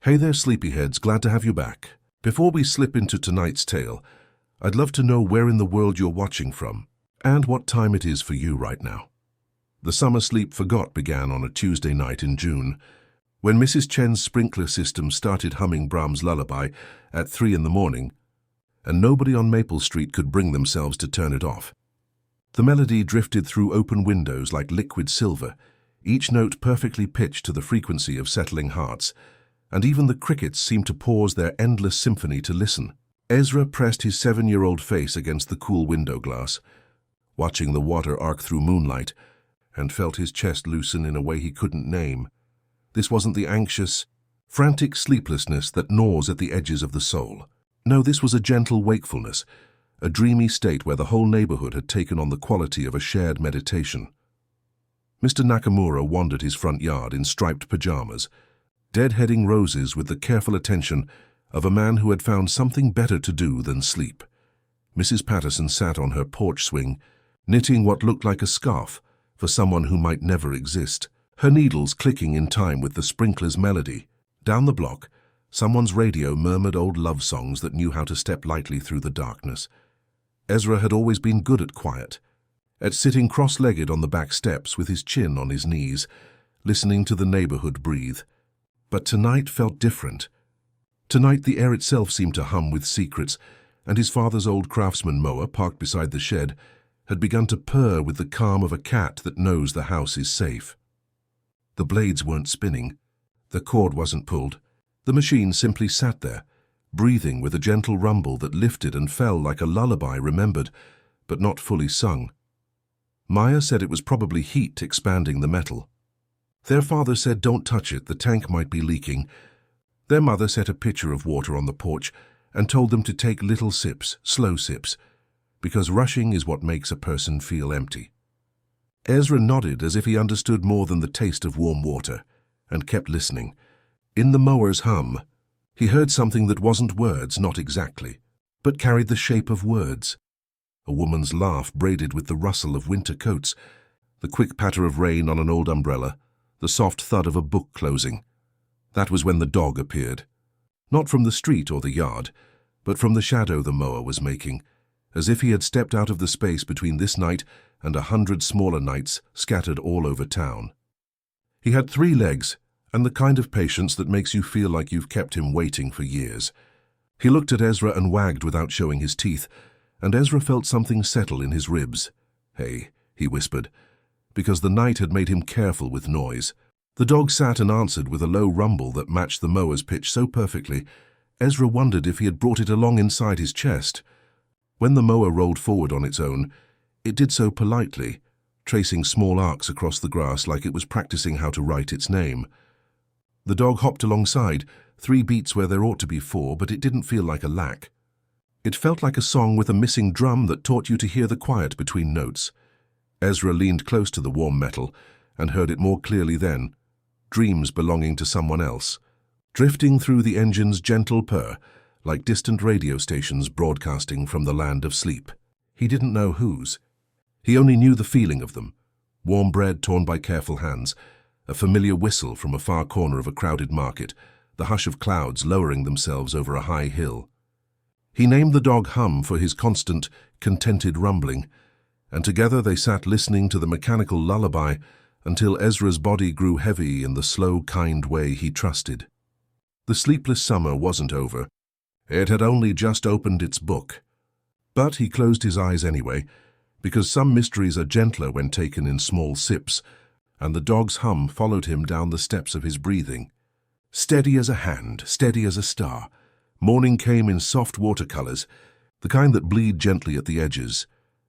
Hey there, sleepyheads, glad to have you back. Before we slip into tonight's tale, I'd love to know where in the world you're watching from, and what time it is for you right now. The summer sleep forgot began on a Tuesday night in June, when Mrs. Chen's sprinkler system started humming Brahms' lullaby at 3 in the morning, and nobody on Maple Street could bring themselves to turn it off. The melody drifted through open windows like liquid silver, each note perfectly pitched to the frequency of settling hearts, and even the crickets seemed to pause their endless symphony to listen. Ezra pressed his 7-year-old face against the cool window glass, watching the water arc through moonlight, and felt his chest loosen in a way he couldn't name. This wasn't the anxious, frantic sleeplessness that gnaws at the edges of the soul. No, this was a gentle wakefulness, a dreamy state where the whole neighborhood had taken on the quality of a shared meditation. Mr. Nakamura wandered his front yard in striped pajamas, deadheading roses with the careful attention of a man who had found something better to do than sleep. Mrs. Patterson sat on her porch swing, knitting what looked like a scarf for someone who might never exist, her needles clicking in time with the sprinkler's melody. Down the block, someone's radio murmured old love songs that knew how to step lightly through the darkness. Ezra had always been good at quiet, at sitting cross-legged on the back steps with his chin on his knees, listening to the neighborhood breathe. But tonight felt different. Tonight the air itself seemed to hum with secrets, and his father's old Craftsman mower, parked beside the shed, had begun to purr with the calm of a cat that knows the house is safe. The blades weren't spinning. The cord wasn't pulled. The machine simply sat there, breathing with a gentle rumble that lifted and fell like a lullaby remembered, but not fully sung. Maya said it was probably heat expanding the metal. Their father said don't touch it, the tank might be leaking. Their mother set a pitcher of water on the porch and told them to take little sips, slow sips, because rushing is what makes a person feel empty. Ezra nodded as if he understood more than the taste of warm water, and kept listening. In the mower's hum, he heard something that wasn't words, not exactly, but carried the shape of words. A woman's laugh braided with the rustle of winter coats, the quick patter of rain on an old umbrella, the soft thud of a book closing. That was when the dog appeared. Not from the street or the yard, but from the shadow the mower was making, as if he had stepped out of the space between this night and 100 smaller nights scattered all over town. He had 3 legs, and the kind of patience that makes you feel like you've kept him waiting for years. He looked at Ezra and wagged without showing his teeth, and Ezra felt something settle in his ribs. "Hey," he whispered, because the night had made him careful with noise. The dog sat and answered with a low rumble that matched the mower's pitch so perfectly, Ezra wondered if he had brought it along inside his chest. When the mower rolled forward on its own, it did so politely, tracing small arcs across the grass like it was practicing how to write its name. The dog hopped alongside, 3 beats where there ought to be 4, but it didn't feel like a lack. It felt like a song with a missing drum that taught you to hear the quiet between notes. Ezra leaned close to the warm metal and heard it more clearly then, dreams belonging to someone else, drifting through the engine's gentle purr, like distant radio stations broadcasting from the land of sleep. He didn't know whose. He only knew the feeling of them. Warm bread torn by careful hands, a familiar whistle from a far corner of a crowded market, the hush of clouds lowering themselves over a high hill. He named the dog Hum for his constant, contented rumbling, and together they sat listening to the mechanical lullaby until Ezra's body grew heavy in the slow, kind way he trusted. The sleepless summer wasn't over. It had only just opened its book. But he closed his eyes anyway, because some mysteries are gentler when taken in small sips, and the dog's hum followed him down the steps of his breathing. Steady as a hand, steady as a star, morning came in soft watercolors, the kind that bleed gently at the edges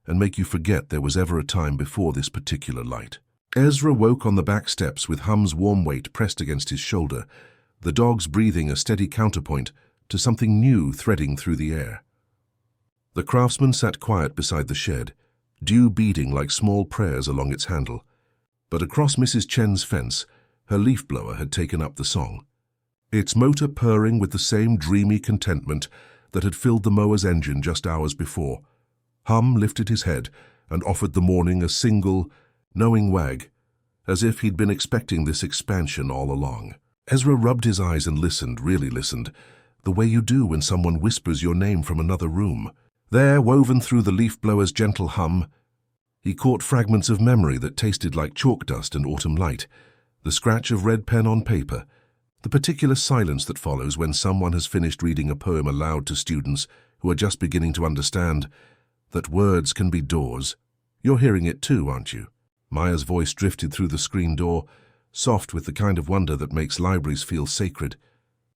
and make you forget there was ever a time before this particular light. Ezra woke on the back steps with Hum's warm weight pressed against his shoulder, the dog's breathing a steady counterpoint to something new threading through the air. The craftsman sat quiet beside the shed, dew beading like small prayers along its handle. But across Mrs. Chen's fence, her leaf blower had taken up the song, its motor purring with the same dreamy contentment that had filled the mower's engine just hours before. Hum lifted his head and offered the morning a single, knowing wag, as if he'd been expecting this expansion all along. Ezra rubbed his eyes and listened, really listened, the way you do when someone whispers your name from another room. There, woven through the leaf blower's gentle hum, he caught fragments of memory that tasted like chalk dust and autumn light, the scratch of red pen on paper, the particular silence that follows when someone has finished reading a poem aloud to students who are just beginning to understand that words can be doors. You're hearing it too, aren't you? Maya's voice drifted through the screen door, soft with the kind of wonder that makes libraries feel sacred.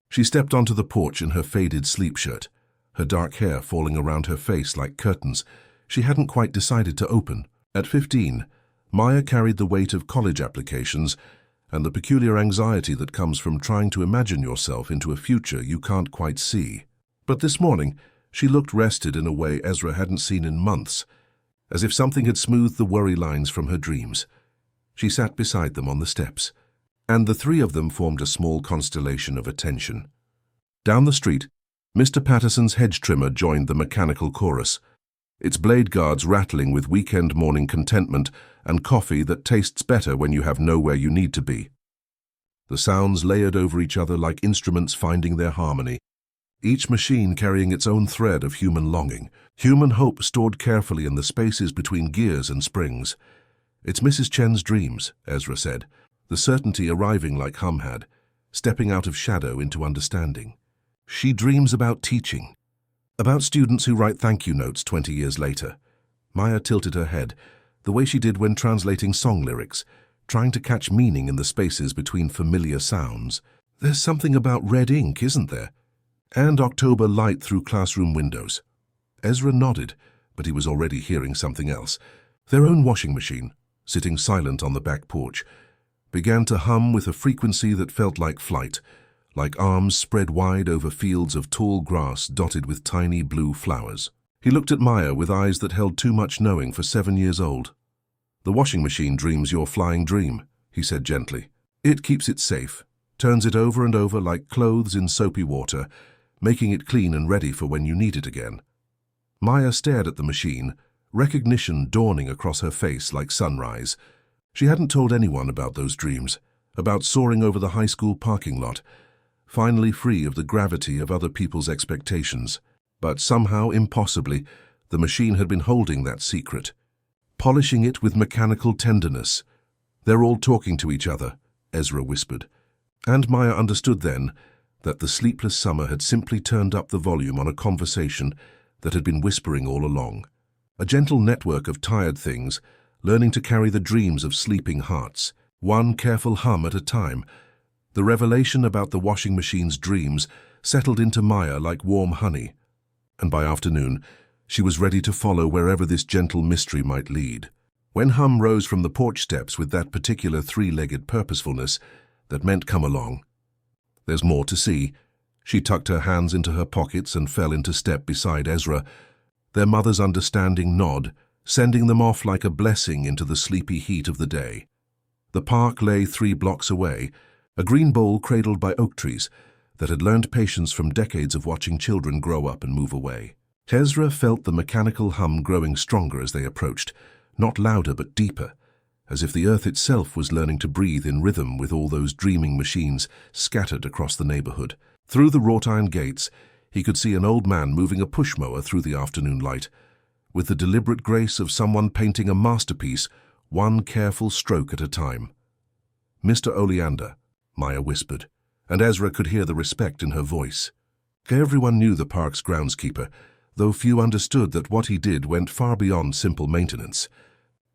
She stepped onto the porch in her faded sleep shirt, her dark hair falling around her face like curtains she hadn't quite decided to open. At 15, Maya carried the weight of college applications and the peculiar anxiety that comes from trying to imagine yourself into a future you can't quite see. But this morning, she looked rested in a way Ezra hadn't seen in months, as if something had smoothed the worry lines from her dreams. She sat beside them on the steps, and the three of them formed a small constellation of attention. Down the street, Mr. Patterson's hedge trimmer joined the mechanical chorus, its blade guards rattling with weekend morning contentment and coffee that tastes better when you have nowhere you need to be. The sounds layered over each other like instruments finding their harmony, each machine carrying its own thread of human longing, human hope stored carefully in the spaces between gears and springs. It's Mrs. Chen's dreams, Ezra said, the certainty arriving like Hum had, stepping out of shadow into understanding. She dreams about teaching, about students who write thank you notes 20 years later. Maya tilted her head, the way she did when translating song lyrics, trying to catch meaning in the spaces between familiar sounds. There's something about red ink, isn't there? And October light through classroom windows. Ezra nodded, but he was already hearing something else. Their own washing machine, sitting silent on the back porch, began to hum with a frequency that felt like flight, like arms spread wide over fields of tall grass dotted with tiny blue flowers. He looked at Maya with eyes that held too much knowing for 7 years old. The washing machine dreams your flying dream, he said gently. It keeps it safe, turns it over and over like clothes in soapy water, making it clean and ready for when you need it again. Maya stared at the machine, recognition dawning across her face like sunrise. She hadn't told anyone about those dreams, about soaring over the high school parking lot, finally free of the gravity of other people's expectations. But somehow, impossibly, the machine had been holding that secret, polishing it with mechanical tenderness. They're all talking to each other, Ezra whispered. And Maya understood then that the sleepless summer had simply turned up the volume on a conversation that had been whispering all along. A gentle network of tired things, learning to carry the dreams of sleeping hearts, one careful hum at a time. The revelation about the washing machine's dreams settled into Maya like warm honey, and by afternoon, she was ready to follow wherever this gentle mystery might lead. When Hum rose from the porch steps with that particular three-legged purposefulness that meant come along, there's more to see. She tucked her hands into her pockets and fell into step beside Ezra, their mother's understanding nod, sending them off like a blessing into the sleepy heat of the day. The park lay 3 blocks away, a green bowl cradled by oak trees that had learned patience from decades of watching children grow up and move away. Ezra felt the mechanical hum growing stronger as they approached, not louder but deeper, as if the earth itself was learning to breathe in rhythm with all those dreaming machines scattered across the neighborhood. Through the wrought-iron gates, he could see an old man moving a push-mower through the afternoon light, with the deliberate grace of someone painting a masterpiece, one careful stroke at a time. "Mr. Oleander," Maya whispered, and Ezra could hear the respect in her voice. Everyone knew the park's groundskeeper, though few understood that what he did went far beyond simple maintenance.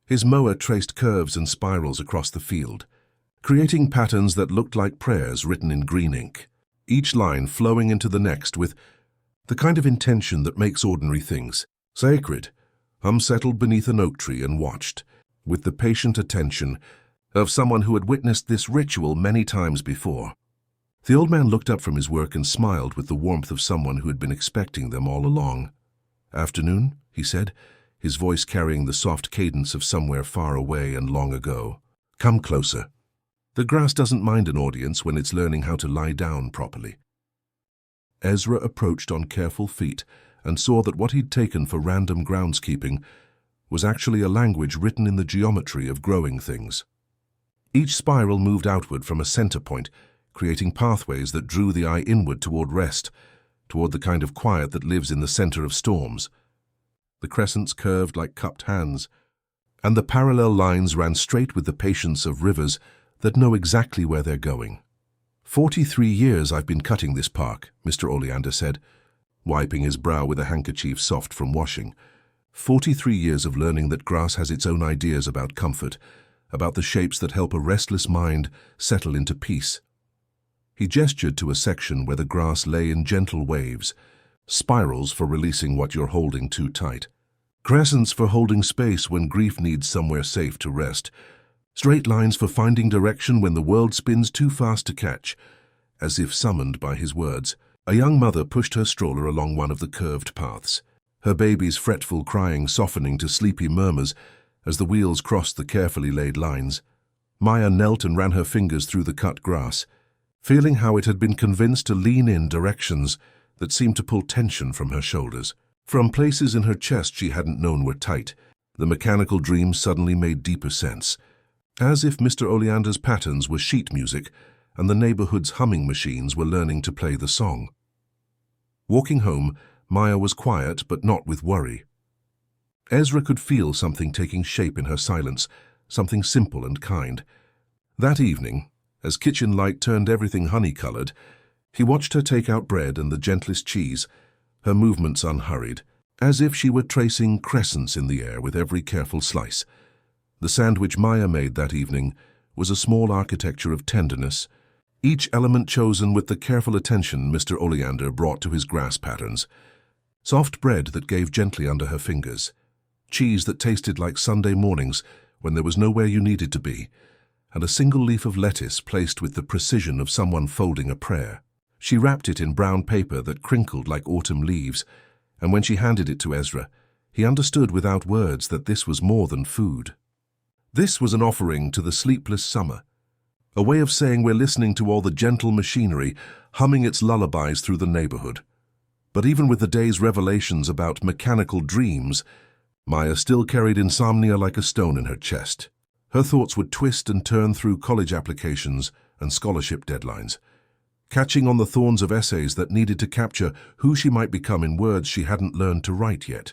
His mower traced curves and spirals across the field, creating patterns that looked like prayers written in green ink, each line flowing into the next with the kind of intention that makes ordinary things sacred. Hum settled beneath an oak tree and watched, with the patient attention of someone who had witnessed this ritual many times before. The old man looked up from his work and smiled with the warmth of someone who had been expecting them all along. "Afternoon," he said, his voice carrying the soft cadence of somewhere far away and long ago. "Come closer. The grass doesn't mind an audience when it's learning how to lie down properly." Ezra approached on careful feet and saw that what he'd taken for random groundskeeping was actually a language written in the geometry of growing things. Each spiral moved outward from a center point, creating pathways that drew the eye inward toward rest, toward the kind of quiet that lives in the center of storms. The crescents curved like cupped hands, and the parallel lines ran straight with the patience of rivers that know exactly where they're going. 43 years I've been cutting this park, Mr. Oleander said, wiping his brow with a handkerchief soft from washing. 43 years of learning that grass has its own ideas about comfort, about the shapes that help a restless mind settle into peace. He gestured to a section where the grass lay in gentle waves, spirals for releasing what you're holding too tight, crescents for holding space when grief needs somewhere safe to rest, straight lines for finding direction when the world spins too fast to catch. As if summoned by his words, a young mother pushed her stroller along one of the curved paths, her baby's fretful crying softening to sleepy murmurs as the wheels crossed the carefully laid lines. Maya knelt and ran her fingers through the cut grass, feeling how it had been convinced to lean in directions that seemed to pull tension from her shoulders. From places in her chest she hadn't known were tight, the mechanical dreams suddenly made deeper sense, as if Mr. Oleander's patterns were sheet music and the neighborhood's humming machines were learning to play the song. Walking home, Maya was quiet but not with worry. Ezra could feel something taking shape in her silence, something simple and kind. That evening, as kitchen light turned everything honey-colored, he watched her take out bread and the gentlest cheese, her movements unhurried, as if she were tracing crescents in the air with every careful slice. The sandwich Maya made that evening was a small architecture of tenderness, each element chosen with the careful attention Mr. Oleander brought to his grass patterns. Soft bread that gave gently under her fingers, cheese that tasted like Sunday mornings when there was nowhere you needed to be, and a single leaf of lettuce placed with the precision of someone folding a prayer. She wrapped it in brown paper that crinkled like autumn leaves, and when she handed it to Ezra, he understood without words that this was more than food. This was an offering to the sleepless summer, a way of saying we're listening to all the gentle machinery humming its lullabies through the neighborhood. But even with the day's revelations about mechanical dreams, Maya still carried insomnia like a stone in her chest. Her thoughts would twist and turn through college applications and scholarship deadlines, catching on the thorns of essays that needed to capture who she might become in words she hadn't learned to write yet.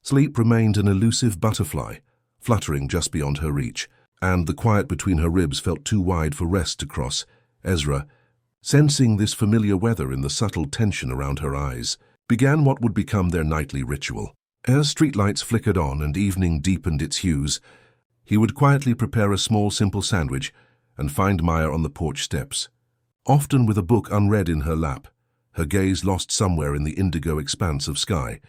Sleep remained an elusive butterfly, fluttering just beyond her reach, and the quiet between her ribs felt too wide for rest to cross. Ezra, sensing this familiar weather in the subtle tension around her eyes, began what would become their nightly ritual. As streetlights flickered on and evening deepened its hues, he would quietly prepare a small, simple sandwich and find Maya on the porch steps, often with a book unread in her lap, her gaze lost somewhere in the indigo expanse of sky.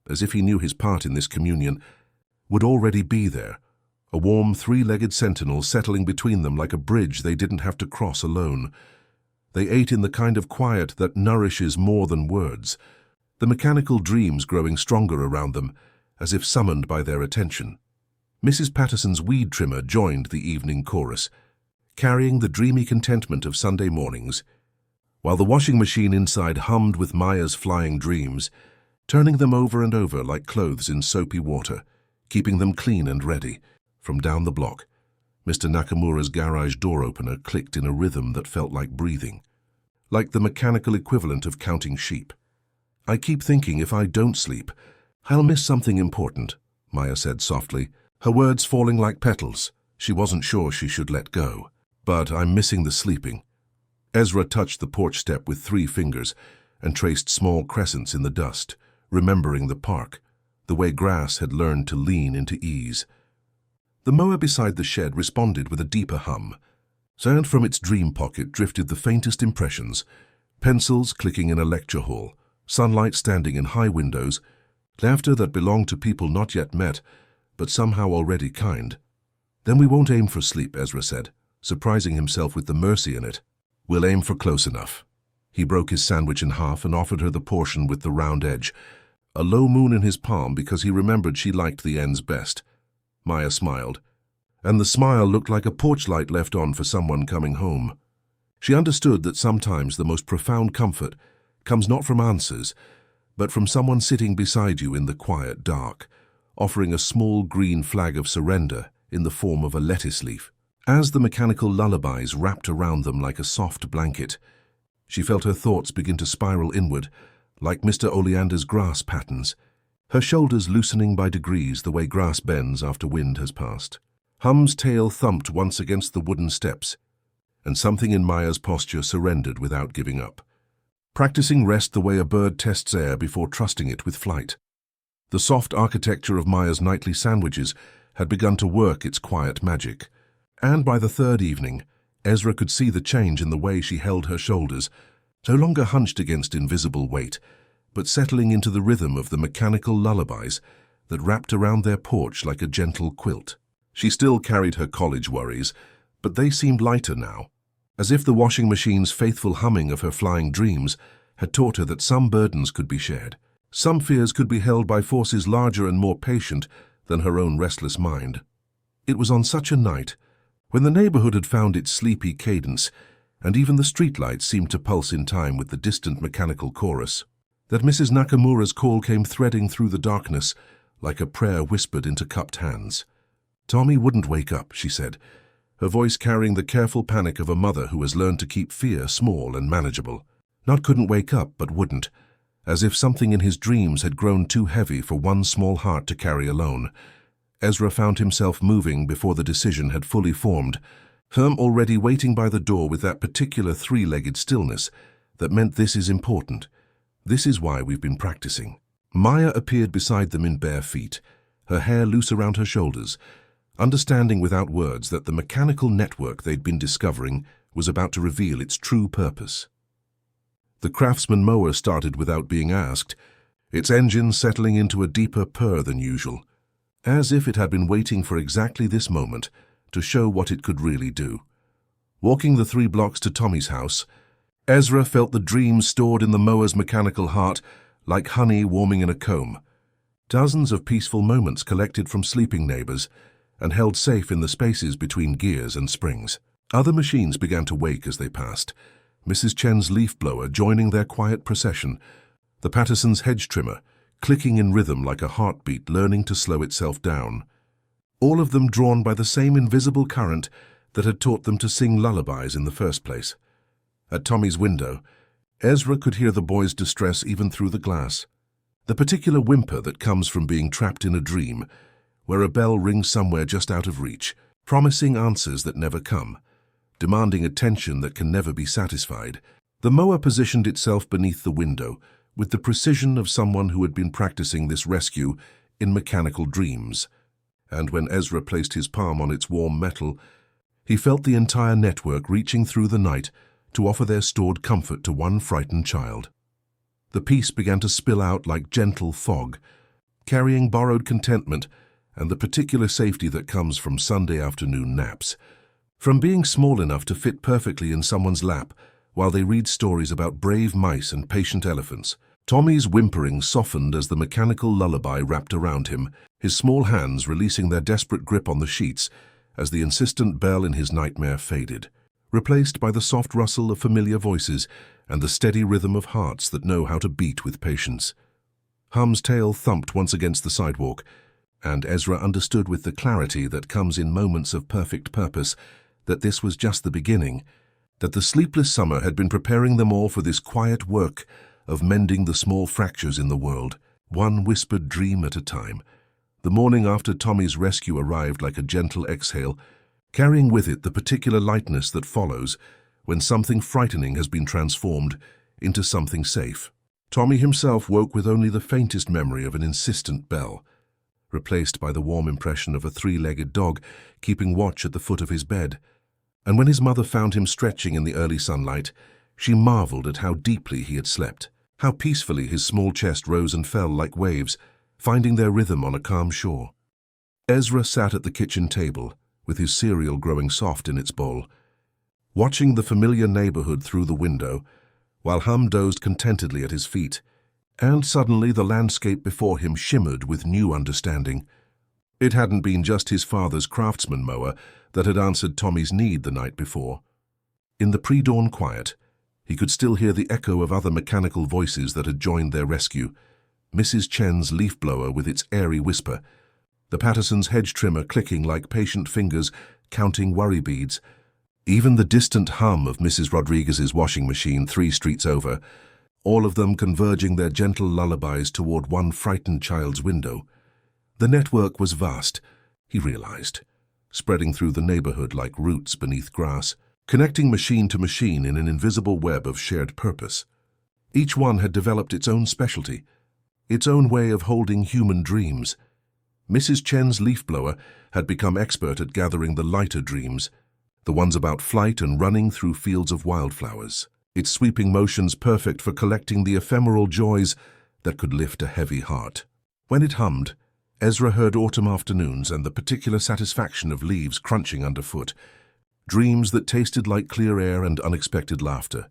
As if he knew his part in this communion would already be there, a warm three-legged sentinel settling between them like a bridge they didn't have to cross alone. They ate in the kind of quiet that nourishes more than words, the mechanical dreams growing stronger around them, as if summoned by their attention. Mrs. Patterson's weed trimmer joined the evening chorus, carrying the dreamy contentment of Sunday mornings, while the washing machine inside hummed with Maya's flying dreams, turning them over and over like clothes in soapy water, keeping them clean and ready. From down the block, Mr. Nakamura's garage door opener clicked in a rhythm that felt like breathing, like the mechanical equivalent of counting sheep. "I keep thinking if I don't sleep, I'll miss something important," Maya said softly, her words falling like petals she wasn't sure she should let go. "But I'm missing the sleeping." Ezra touched the porch step with 3 fingers and traced small crescents in the dust, remembering the park, the way grass had learned to lean into ease. The mower beside the shed responded with a deeper hum, and from its dream pocket drifted the faintest impressions, pencils clicking in a lecture hall, sunlight standing in high windows, laughter that belonged to people not yet met, but somehow already kind. "Then we won't aim for sleep," Ezra said, surprising himself with the mercy in it. "We'll aim for close enough." He broke his sandwich in half and offered her the portion with the round edge, a low moon in his palm because he remembered she liked the ends best. Maya smiled, and the smile looked like a porch light left on for someone coming home. She understood that sometimes the most profound comfort comes not from answers, but from someone sitting beside you in the quiet dark, offering a small green flag of surrender in the form of a lettuce leaf. As the mechanical lullabies wrapped around them like a soft blanket, she felt her thoughts begin to spiral inward, like Mr. Oleander's grass patterns, her shoulders loosening by degrees the way grass bends after wind has passed. Hum's tail thumped once against the wooden steps, and something in Maya's posture surrendered without giving up. Practicing rest the way a bird tests air before trusting it with flight. The soft architecture of Maya's nightly sandwiches had begun to work its quiet magic, and by the third evening, Ezra could see the change in the way she held her shoulders, no longer hunched against invisible weight, but settling into the rhythm of the mechanical lullabies that wrapped around their porch like a gentle quilt. She still carried her college worries, but they seemed lighter now, as if the washing machine's faithful humming of her flying dreams had taught her that some burdens could be shared. Some fears could be held by forces larger and more patient than her own restless mind. It was on such a night, when the neighborhood had found its sleepy cadence, and even the streetlights seemed to pulse in time with the distant mechanical chorus, that Mrs. Nakamura's call came threading through the darkness like a prayer whispered into cupped hands. "Tommy wouldn't wake up," she said, her voice carrying the careful panic of a mother who has learned to keep fear small and manageable. Not couldn't wake up, but wouldn't, as if something in his dreams had grown too heavy for one small heart to carry alone. Ezra found himself moving before the decision had fully formed, Herm already waiting by the door with that particular three-legged stillness that meant this is important. This is why we've been practicing. Maya appeared beside them in bare feet, her hair loose around her shoulders, understanding without words that the mechanical network they'd been discovering was about to reveal its true purpose. The craftsman mower started without being asked, its engine settling into a deeper purr than usual, as if it had been waiting for exactly this moment to show what it could really do. Walking the 3 blocks to Tommy's house, Ezra felt the dreams stored in the mower's mechanical heart like honey warming in a comb. Dozens of peaceful moments collected from sleeping neighbors and held safe in the spaces between gears and springs. Other machines began to wake as they passed, Mrs. Chen's leaf blower joining their quiet procession, the Patterson's hedge trimmer clicking in rhythm like a heartbeat learning to slow itself down. All of them drawn by the same invisible current that had taught them to sing lullabies in the first place. At Tommy's window, Ezra could hear the boy's distress even through the glass. The particular whimper that comes from being trapped in a dream, where a bell rings somewhere just out of reach, promising answers that never come, demanding attention that can never be satisfied. The mower positioned itself beneath the window with the precision of someone who had been practicing this rescue in mechanical dreams. And when Ezra placed his palm on its warm metal, he felt the entire network reaching through the night to offer their stored comfort to one frightened child. The peace began to spill out like gentle fog, carrying borrowed contentment and the particular safety that comes from Sunday afternoon naps, from being small enough to fit perfectly in someone's lap while they read stories about brave mice and patient elephants. Tommy's whimpering softened as the mechanical lullaby wrapped around him, his small hands releasing their desperate grip on the sheets as the insistent bell in his nightmare faded, replaced by the soft rustle of familiar voices and the steady rhythm of hearts that know how to beat with patience. Hum's tail thumped once against the sidewalk, and Ezra understood with the clarity that comes in moments of perfect purpose that this was just the beginning, that the sleepless summer had been preparing them all for this quiet work of mending the small fractures in the world, one whispered dream at a time. The morning after Tommy's rescue arrived like a gentle exhale, carrying with it the particular lightness that follows when something frightening has been transformed into something safe. Tommy himself woke with only the faintest memory of an insistent bell, replaced by the warm impression of a 3-legged dog keeping watch at the foot of his bed. And when his mother found him stretching in the early sunlight, she marveled at how deeply he had slept, how peacefully his small chest rose and fell like waves, finding their rhythm on a calm shore. Ezra sat at the kitchen table, with his cereal growing soft in its bowl, watching the familiar neighborhood through the window, while Hum dozed contentedly at his feet, and suddenly the landscape before him shimmered with new understanding. It hadn't been just his father's craftsman mower that had answered Tommy's need the night before. In the pre-dawn quiet, he could still hear the echo of other mechanical voices that had joined their rescue, Mrs. Chen's leaf blower with its airy whisper, the Patterson's hedge trimmer clicking like patient fingers counting worry beads. Even the distant hum of Mrs. Rodriguez's washing machine 3 streets over, all of them converging their gentle lullabies toward one frightened child's window. The network was vast, he realized, spreading through the neighborhood like roots beneath grass, connecting machine to machine in an invisible web of shared purpose. Each one had developed its own specialty, its own way of holding human dreams. Mrs. Chen's leaf blower had become expert at gathering the lighter dreams, the ones about flight and running through fields of wildflowers, its sweeping motions perfect for collecting the ephemeral joys that could lift a heavy heart. When it hummed, Ezra heard autumn afternoons and the particular satisfaction of leaves crunching underfoot, dreams that tasted like clear air and unexpected laughter.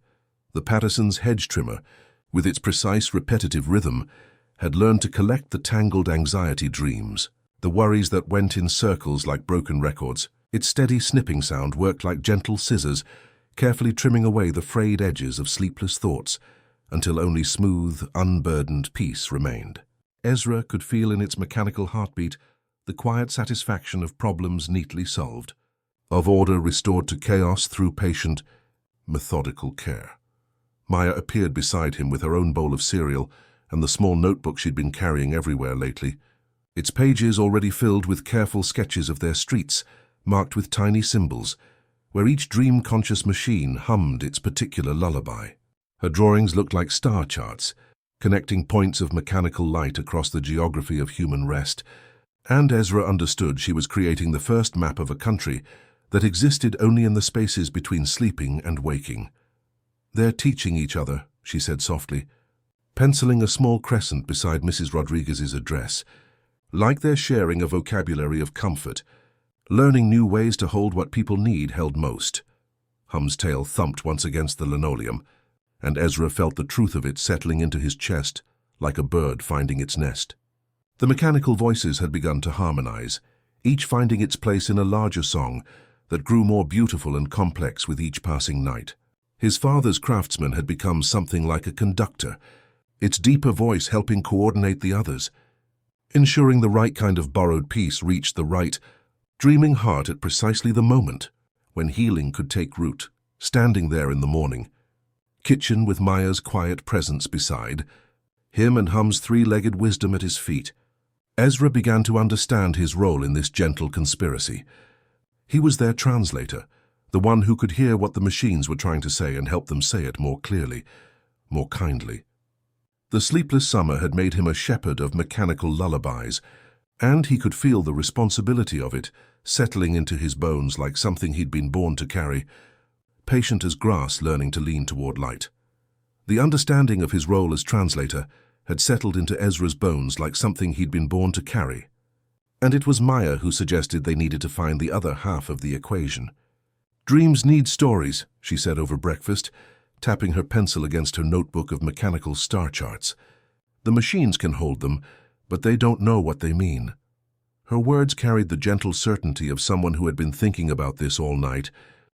The Patterson's hedge trimmer, with its precise repetitive rhythm, had learned to collect the tangled anxiety dreams, the worries that went in circles like broken records. Its steady snipping sound worked like gentle scissors, carefully trimming away the frayed edges of sleepless thoughts until only smooth, unburdened peace remained. Ezra could feel in its mechanical heartbeat the quiet satisfaction of problems neatly solved, of order restored to chaos through patient, methodical care. Maya appeared beside him with her own bowl of cereal and the small notebook she'd been carrying everywhere lately, its pages already filled with careful sketches of their streets, marked with tiny symbols, where each dream-conscious machine hummed its particular lullaby. Her drawings looked like star charts, connecting points of mechanical light across the geography of human rest, and Ezra understood she was creating the first map of a country that existed only in the spaces between sleeping and waking. "They're teaching each other," she said softly, penciling a small crescent beside Mrs. Rodriguez's address. "Like they're sharing a vocabulary of comfort, learning new ways to hold what people need held most." Hum's tail thumped once against the linoleum, and Ezra felt the truth of it settling into his chest like a bird finding its nest. The mechanical voices had begun to harmonize, each finding its place in a larger song that grew more beautiful and complex with each passing night. His father's craftsman had become something like a conductor, its deeper voice helping coordinate the others, ensuring the right kind of borrowed piece reached the right, dreaming heart at precisely the moment when healing could take root, standing there in the morning, kitchen with Maya's quiet presence beside, him and Hum's 3-legged wisdom at his feet. Ezra began to understand his role in this gentle conspiracy. He was their translator, the one who could hear what the machines were trying to say and help them say it more clearly, more kindly. The sleepless summer had made him a shepherd of mechanical lullabies, and he could feel the responsibility of it settling into his bones like something he'd been born to carry, patient as grass learning to lean toward light. The understanding of his role as translator had settled into Ezra's bones like something he'd been born to carry. And it was Maya who suggested they needed to find the other half of the equation. "Dreams need stories," she said over breakfast, tapping her pencil against her notebook of mechanical star charts. "The machines can hold them, but they don't know what they mean." Her words carried the gentle certainty of someone who had been thinking about this all night,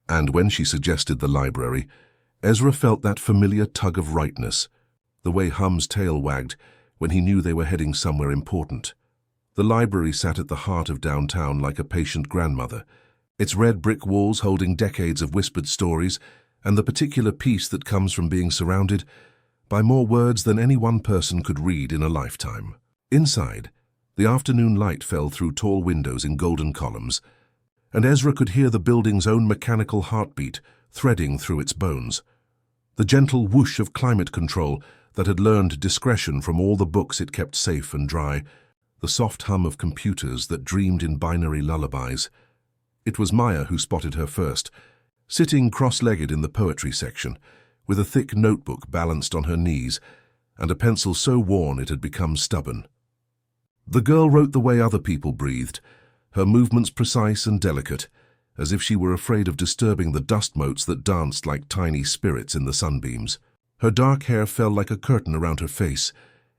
and when she suggested the library, Ezra felt that familiar tug of rightness, the way Hum's tail wagged when he knew they were heading somewhere important. The library sat at the heart of downtown like a patient grandmother, its red brick walls holding decades of whispered stories and the particular peace that comes from being surrounded by more words than any one person could read in a lifetime. Inside, the afternoon light fell through tall windows in golden columns, and Ezra could hear the building's own mechanical heartbeat threading through its bones. The gentle whoosh of climate control that had learned discretion from all the books it kept safe and dry, the soft hum of computers that dreamed in binary lullabies. It was Maya who spotted her first, sitting cross-legged in the poetry section, with a thick notebook balanced on her knees and a pencil so worn it had become stubborn. The girl wrote the way other people breathed, her movements precise and delicate, as if she were afraid of disturbing the dust motes that danced like tiny spirits in the sunbeams. Her dark hair fell like a curtain around her face,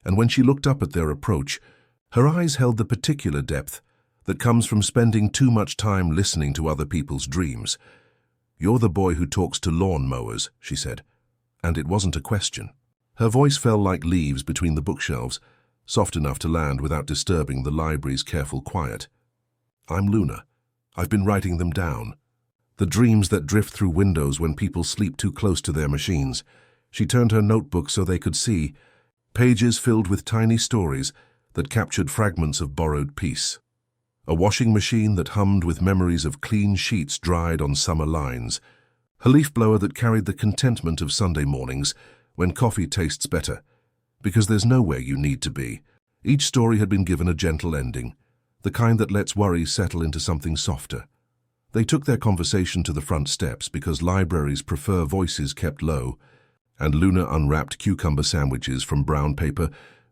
and when she looked up at their approach, her eyes held the particular depth that comes from spending too much time listening to other people's dreams. "You're the boy who talks to lawnmowers," she said, and it wasn't a question. Her voice fell like leaves between the bookshelves, soft enough to land without disturbing the library's careful quiet. "I'm Luna. I've been writing them down. The dreams that drift through windows when people sleep too close to their machines. She turned her notebook so they could see. Pages filled with tiny stories that captured fragments of borrowed peace. A washing machine that hummed with memories of clean sheets dried on summer lines. A leaf blower that carried the contentment of Sunday mornings when coffee tastes better, because there's nowhere you need to be. Each story had been given a gentle ending, the kind that lets worry settle into something softer. They took their conversation to the front steps because libraries prefer voices kept low, and Luna unwrapped cucumber sandwiches from brown paper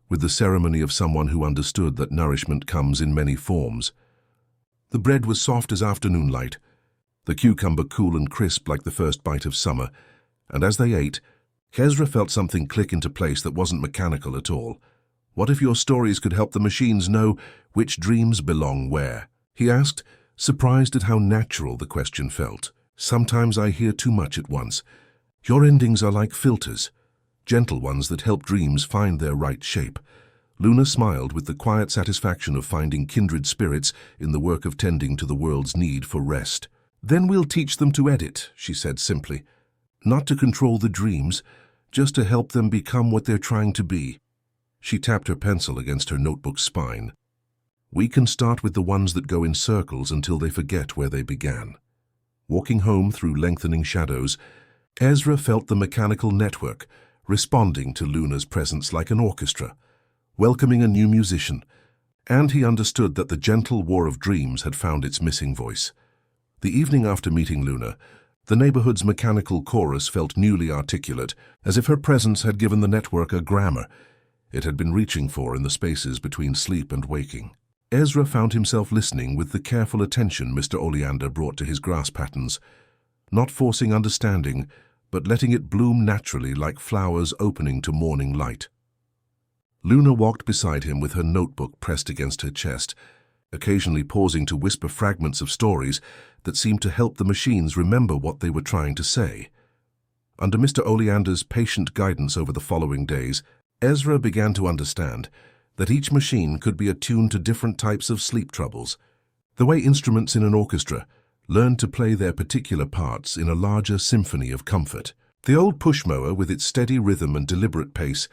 with the ceremony of someone who understood that nourishment comes in many forms. The bread was soft as afternoon light, the cucumber cool and crisp like the first bite of summer, and as they ate, Ezra felt something click into place that wasn't mechanical at all. What if your stories could help the machines know which dreams belong where? He asked, surprised at how natural the question felt. Sometimes I hear too much at once. Your endings are like filters, gentle ones that help dreams find their right shape. Luna smiled with the quiet satisfaction of finding kindred spirits in the work of tending to the world's need for rest. Then we'll teach them to edit, she said simply. Not to control the dreams, just to help them become what they're trying to be. She tapped her pencil against her notebook's spine. We can start with the ones that go in circles until they forget where they began. Walking home through lengthening shadows, Ezra felt the mechanical network responding to Luna's presence like an orchestra, welcoming a new musician, and he understood that the gentle war of dreams had found its missing voice. The evening after meeting Luna, the neighborhood's mechanical chorus felt newly articulate, as if her presence had given the network a grammar it had been reaching for in the spaces between sleep and waking. Ezra found himself listening with the careful attention Mr. Oleander brought to his grass patterns, not forcing understanding, but letting it bloom naturally like flowers opening to morning light. Luna walked beside him with her notebook pressed against her chest, occasionally pausing to whisper fragments of stories that seemed to help the machines remember what they were trying to say. Under Mr. Oleander's patient guidance over the following days, Ezra began to understand that each machine could be attuned to different types of sleep troubles, the way instruments in an orchestra learned to play their particular parts in a larger symphony of comfort. The old push mower, with its steady rhythm and deliberate pace,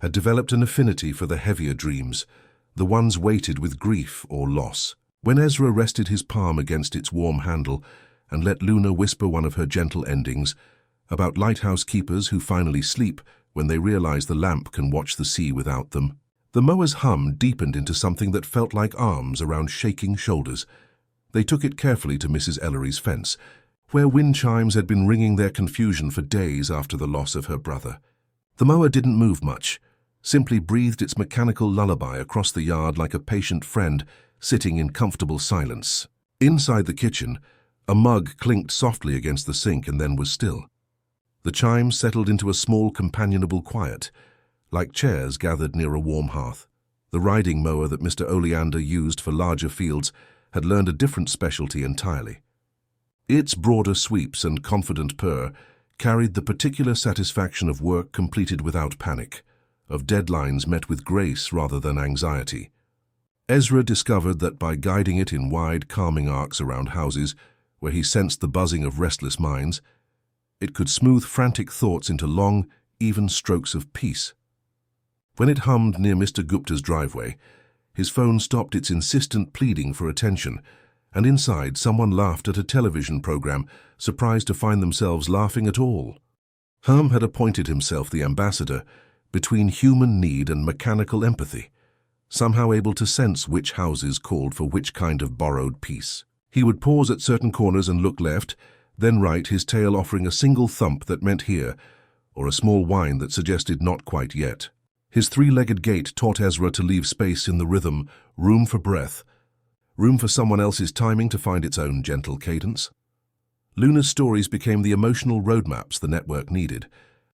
had developed an affinity for the heavier dreams, the ones weighted with grief or loss. When Ezra rested his palm against its warm handle and let Luna whisper one of her gentle endings about lighthouse keepers who finally sleep when they realize the lamp can watch the sea without them, the mower's hum deepened into something that felt like arms around shaking shoulders. They took it carefully to Mrs. Ellery's fence, where wind chimes had been ringing their confusion for days after the loss of her brother. The mower didn't move much, simply breathed its mechanical lullaby across the yard like a patient friend sitting in comfortable silence. Inside the kitchen, a mug clinked softly against the sink and then was still. The chimes settled into a small companionable quiet, like chairs gathered near a warm hearth. The riding mower that Mr. Oleander used for larger fields had learned a different specialty entirely. Its broader sweeps and confident purr carried the particular satisfaction of work completed without panic, of deadlines met with grace rather than anxiety. Ezra discovered that by guiding it in wide, calming arcs around houses, where he sensed the buzzing of restless minds, it could smooth frantic thoughts into long, even strokes of peace. When it hummed near Mr. Gupta's driveway, his phone stopped its insistent pleading for attention, and inside someone laughed at a television program, surprised to find themselves laughing at all. Herm had appointed himself the ambassador between human need and mechanical empathy, somehow able to sense which houses called for which kind of borrowed peace. He would pause at certain corners and look left, then right, his tail offering a single thump that meant here, or a small whine that suggested not quite yet. His three-legged gait taught Ezra to leave space in the rhythm, room for breath, room for someone else's timing to find its own gentle cadence. Luna's stories became the emotional roadmaps the network needed,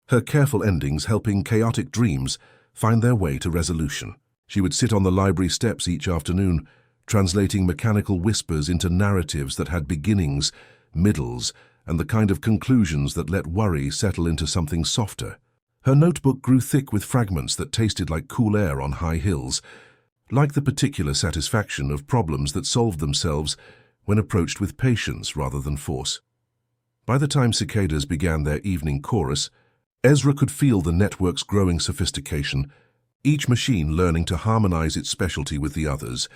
her careful endings helping chaotic dreams find their way to resolution. She would sit on the library steps each afternoon, translating mechanical whispers into narratives that had beginnings, middles, and the kind of conclusions that let worry settle into something softer. Her notebook grew thick with fragments that tasted like cool air on high hills, like the particular satisfaction of problems that solved themselves when approached with patience rather than force. By the time cicadas began their evening chorus, Ezra could feel the network's growing sophistication, each machine learning to harmonize its specialty with the others,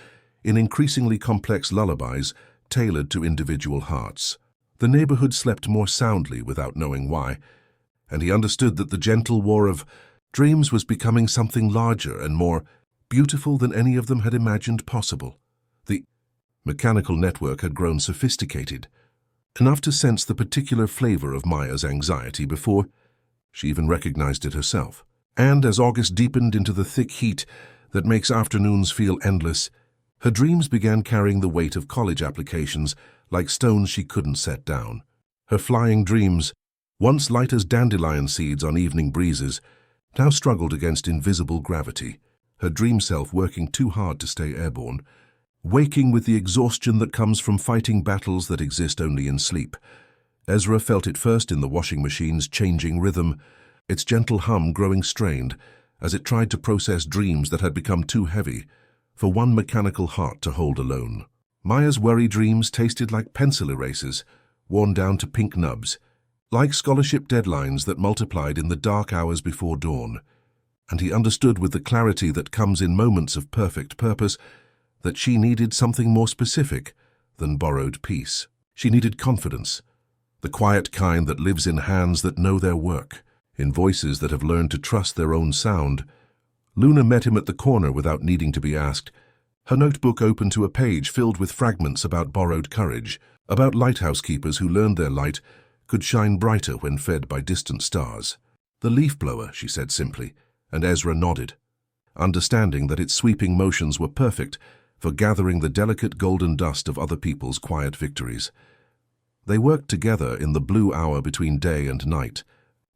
in increasingly complex lullabies tailored to individual hearts. The neighborhood slept more soundly without knowing why, and he understood that the gentle war of dreams was becoming something larger and more beautiful than any of them had imagined possible. The mechanical network had grown sophisticated, enough to sense the particular flavor of Maya's anxiety before she even recognized it herself. And as August deepened into the thick heat that makes afternoons feel endless, her dreams began carrying the weight of college applications like stones she couldn't set down. Her flying dreams, once light as dandelion seeds on evening breezes, now struggled against invisible gravity, her dream self working too hard to stay airborne, waking with the exhaustion that comes from fighting battles that exist only in sleep. Ezra felt it first in the washing machine's changing rhythm, its gentle hum growing strained as it tried to process dreams that had become too heavy for one mechanical heart to hold alone. Maya's worry dreams tasted like pencil erasers, worn down to pink nubs, like scholarship deadlines that multiplied in the dark hours before dawn. And he understood with the clarity that comes in moments of perfect purpose that she needed something more specific than borrowed peace. She needed confidence, the quiet kind that lives in hands that know their work, in voices that have learned to trust their own sound. Luna met him at the corner without needing to be asked, her notebook open to a page filled with fragments about borrowed courage, about lighthouse keepers who learned their light could shine brighter when fed by distant stars. "The leaf blower," she said simply, and Ezra nodded, understanding that its sweeping motions were perfect for gathering the delicate golden dust of other people's quiet victories. They worked together in the blue hour between day and night,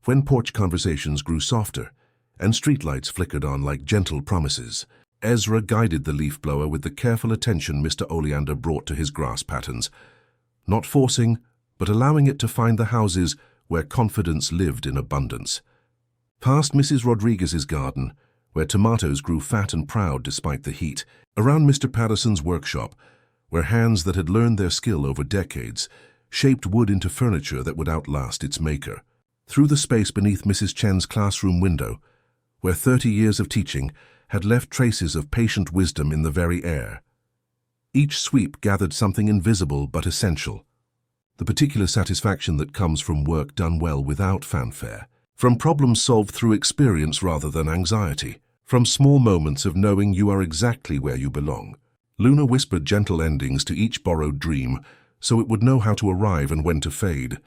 when porch conversations grew softer and streetlights flickered on like gentle promises. Ezra guided the leaf blower with the careful attention Mr. Oleander brought to his grass patterns, not forcing, but allowing it to find the houses where confidence lived in abundance. Past Mrs. Rodriguez's garden, where tomatoes grew fat and proud despite the heat, around Mr. Patterson's workshop, where hands that had learned their skill over decades shaped wood into furniture that would outlast its maker. Through the space beneath Mrs. Chen's classroom window, where 30 years of teaching had left traces of patient wisdom in the very air. Each sweep gathered something invisible but essential, the particular satisfaction that comes from work done well without fanfare, from problems solved through experience rather than anxiety, from small moments of knowing you are exactly where you belong. Luna whispered gentle endings to each borrowed dream so it would know how to arrive and when to fade,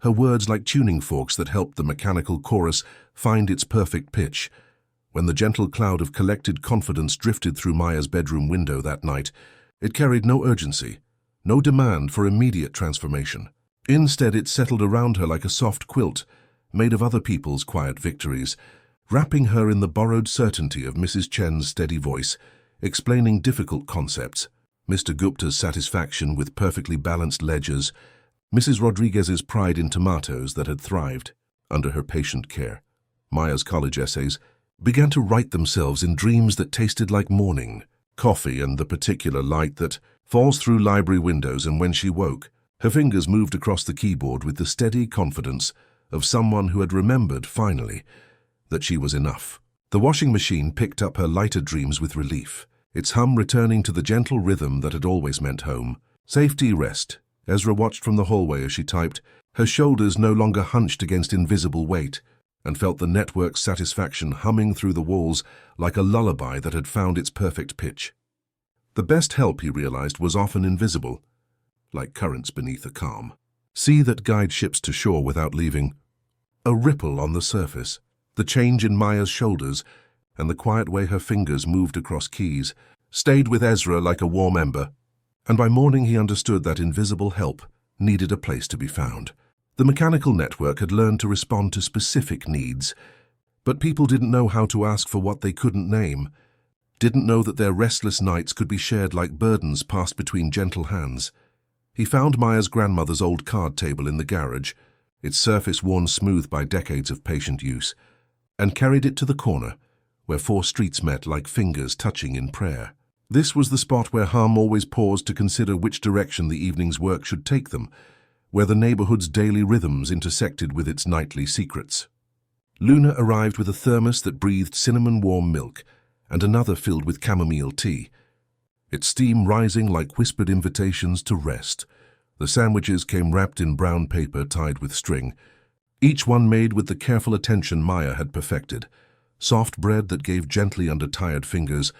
her words like tuning forks that helped the mechanical chorus find its perfect pitch. When the gentle cloud of collected confidence drifted through Maya's bedroom window that night, it carried no urgency, no demand for immediate transformation. Instead, it settled around her like a soft quilt, made of other people's quiet victories, wrapping her in the borrowed certainty of Mrs. Chen's steady voice, explaining difficult concepts, Mr. Gupta's satisfaction with perfectly balanced ledgers, Mrs. Rodriguez's pride in tomatoes that had thrived under her patient care. Maya's college essays began to write themselves in dreams that tasted like morning, coffee and the particular light that falls through library windows, and when she woke, her fingers moved across the keyboard with the steady confidence of someone who had remembered, finally, that she was enough. The washing machine picked up her lighter dreams with relief, its hum returning to the gentle rhythm that had always meant home. Safety, rest. Ezra watched from the hallway as she typed, her shoulders no longer hunched against invisible weight, and felt the network's satisfaction humming through the walls like a lullaby that had found its perfect pitch. The best help, he realized, was often invisible, like currents beneath a calm sea that guide ships to shore without leaving a ripple on the surface. The change in Maya's shoulders and the quiet way her fingers moved across keys stayed with Ezra like a warm ember, and by morning he understood that invisible help needed a place to be found. The mechanical network had learned to respond to specific needs, but people didn't know how to ask for what they couldn't name, didn't know that their restless nights could be shared like burdens passed between gentle hands. He found Maya's grandmother's old card table in the garage, its surface worn smooth by decades of patient use, and carried it to the corner, where 4 streets met like fingers touching in prayer. This was the spot where Hum always paused to consider which direction the evening's work should take them, where the neighborhood's daily rhythms intersected with its nightly secrets. Luna arrived with a thermos that breathed cinnamon-warm milk and another filled with chamomile tea, its steam rising like whispered invitations to rest. The sandwiches came wrapped in brown paper tied with string, each one made with the careful attention Maya had perfected. Soft bread that gave gently under tired fingers,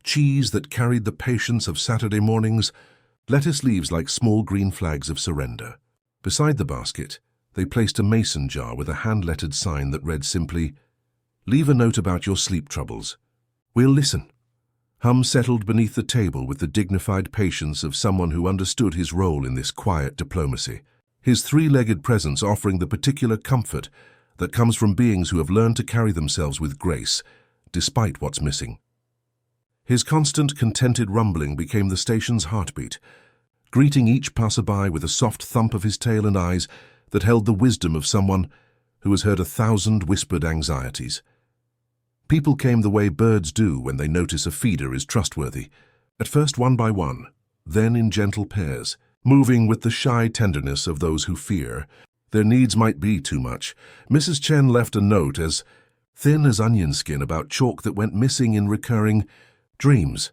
cheese that carried the patience of Saturday mornings, lettuce leaves like small green flags of surrender. Beside the basket, they placed a mason jar with a hand-lettered sign that read simply, "Leave a note about your sleep troubles. We'll listen." Hum settled beneath the table with the dignified patience of someone who understood his role in this quiet diplomacy, his three-legged presence offering the particular comfort that comes from beings who have learned to carry themselves with grace, despite what's missing. His constant, contented rumbling became the station's heartbeat, greeting each passerby with a soft thump of his tail and eyes that held the wisdom of someone who has heard 1,000 whispered anxieties. People came the way birds do when they notice a feeder is trustworthy, at first one by one, then in gentle pairs, moving with the shy tenderness of those who fear their needs might be too much. Mrs. Chen left a note as thin as onion skin about chalk that went missing in recurring dreams.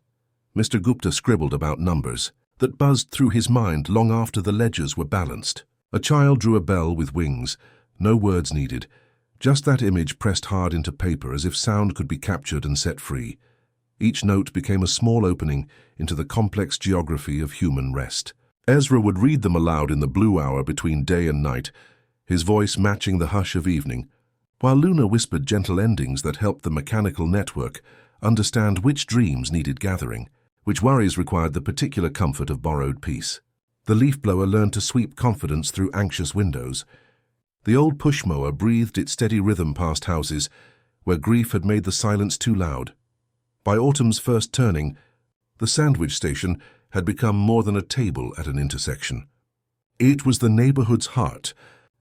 Mr. Gupta scribbled about numbers that buzzed through his mind long after the ledgers were balanced. A child drew a bell with wings, no words needed, just that image pressed hard into paper as if sound could be captured and set free. Each note became a small opening into the complex geography of human rest. Ezra would read them aloud in the blue hour between day and night, his voice matching the hush of evening, while Luna whispered gentle endings that helped the mechanical network understand which dreams needed gathering, which worries required the particular comfort of borrowed peace. The leaf blower learned to sweep confidence through anxious windows. The old push mower breathed its steady rhythm past houses where grief had made the silence too loud. By autumn's first turning, the sandwich station had become more than a table at an intersection. It was the neighborhood's heart,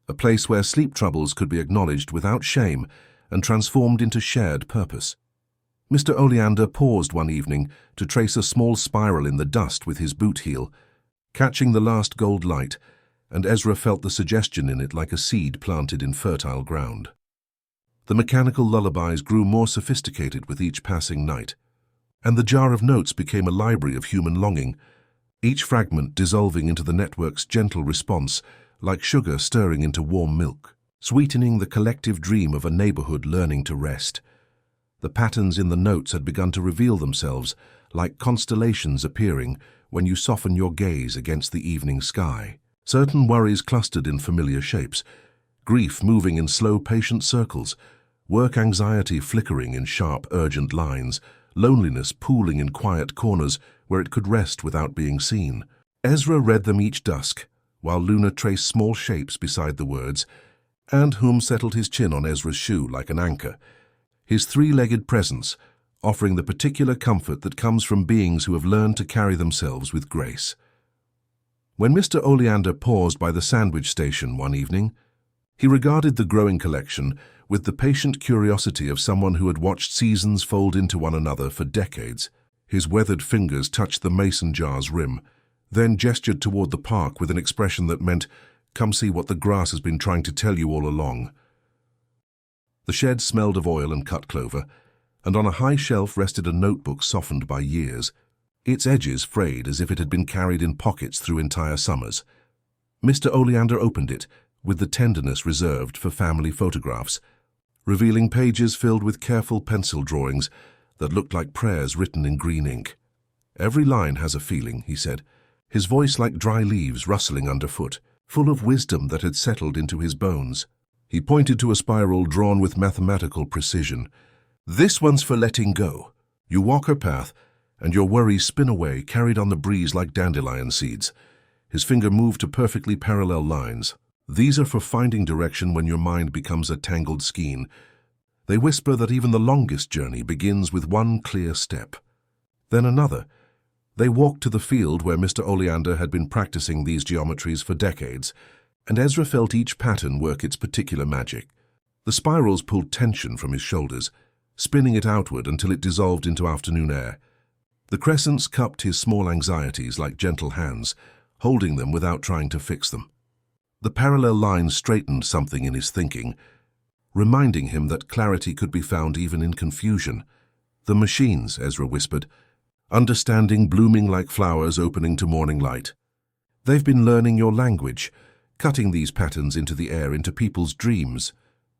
a place where sleep troubles could be acknowledged without shame and transformed into shared purpose. Mr. Oleander paused one evening to trace a small spiral in the dust with his boot heel, catching the last gold light, and Ezra felt the suggestion in it like a seed planted in fertile ground. The mechanical lullabies grew more sophisticated with each passing night, and the jar of notes became a library of human longing, each fragment dissolving into the network's gentle response like sugar stirring into warm milk, sweetening the collective dream of a neighborhood learning to rest. The patterns in the notes had begun to reveal themselves, like constellations appearing when you soften your gaze against the evening sky. Certain worries clustered in familiar shapes, grief moving in slow, patient circles, work anxiety flickering in sharp, urgent lines, loneliness pooling in quiet corners where it could rest without being seen. Ezra read them each dusk, while Luna traced small shapes beside the words, and Hum settled his chin on Ezra's shoe like an anchor, his three-legged presence offering the particular comfort that comes from beings who have learned to carry themselves with grace. When Mr. Oleander paused by the sandwich station one evening, he regarded the growing collection with the patient curiosity of someone who had watched seasons fold into one another for decades. His weathered fingers touched the mason jar's rim, then gestured toward the park with an expression that meant, "Come see what the grass has been trying to tell you all along." The shed smelled of oil and cut clover, and on a high shelf rested a notebook softened by years, its edges frayed as if it had been carried in pockets through entire summers. Mr. Oleander opened it with the tenderness reserved for family photographs, revealing pages filled with careful pencil drawings that looked like prayers written in green ink. "Every line has a feeling," he said, his voice like dry leaves rustling underfoot, full of wisdom that had settled into his bones. He pointed to a spiral drawn with mathematical precision. "This one's for letting go. You walk her path, and your worries spin away, carried on the breeze like dandelion seeds." His finger moved to perfectly parallel lines. "These are for finding direction when your mind becomes a tangled skein. They whisper that even the longest journey begins with one clear step." Then another. They walked to the field where Mr. Oleander had been practicing these geometries for decades, and Ezra felt each pattern work its particular magic. The spirals pulled tension from his shoulders, spinning it outward until it dissolved into afternoon air. The crescents cupped his small anxieties like gentle hands, holding them without trying to fix them. The parallel lines straightened something in his thinking, reminding him that clarity could be found even in confusion. "The machines," Ezra whispered, "understanding blooming like flowers opening to morning light. They've been learning your language, cutting these patterns into the air, into people's dreams."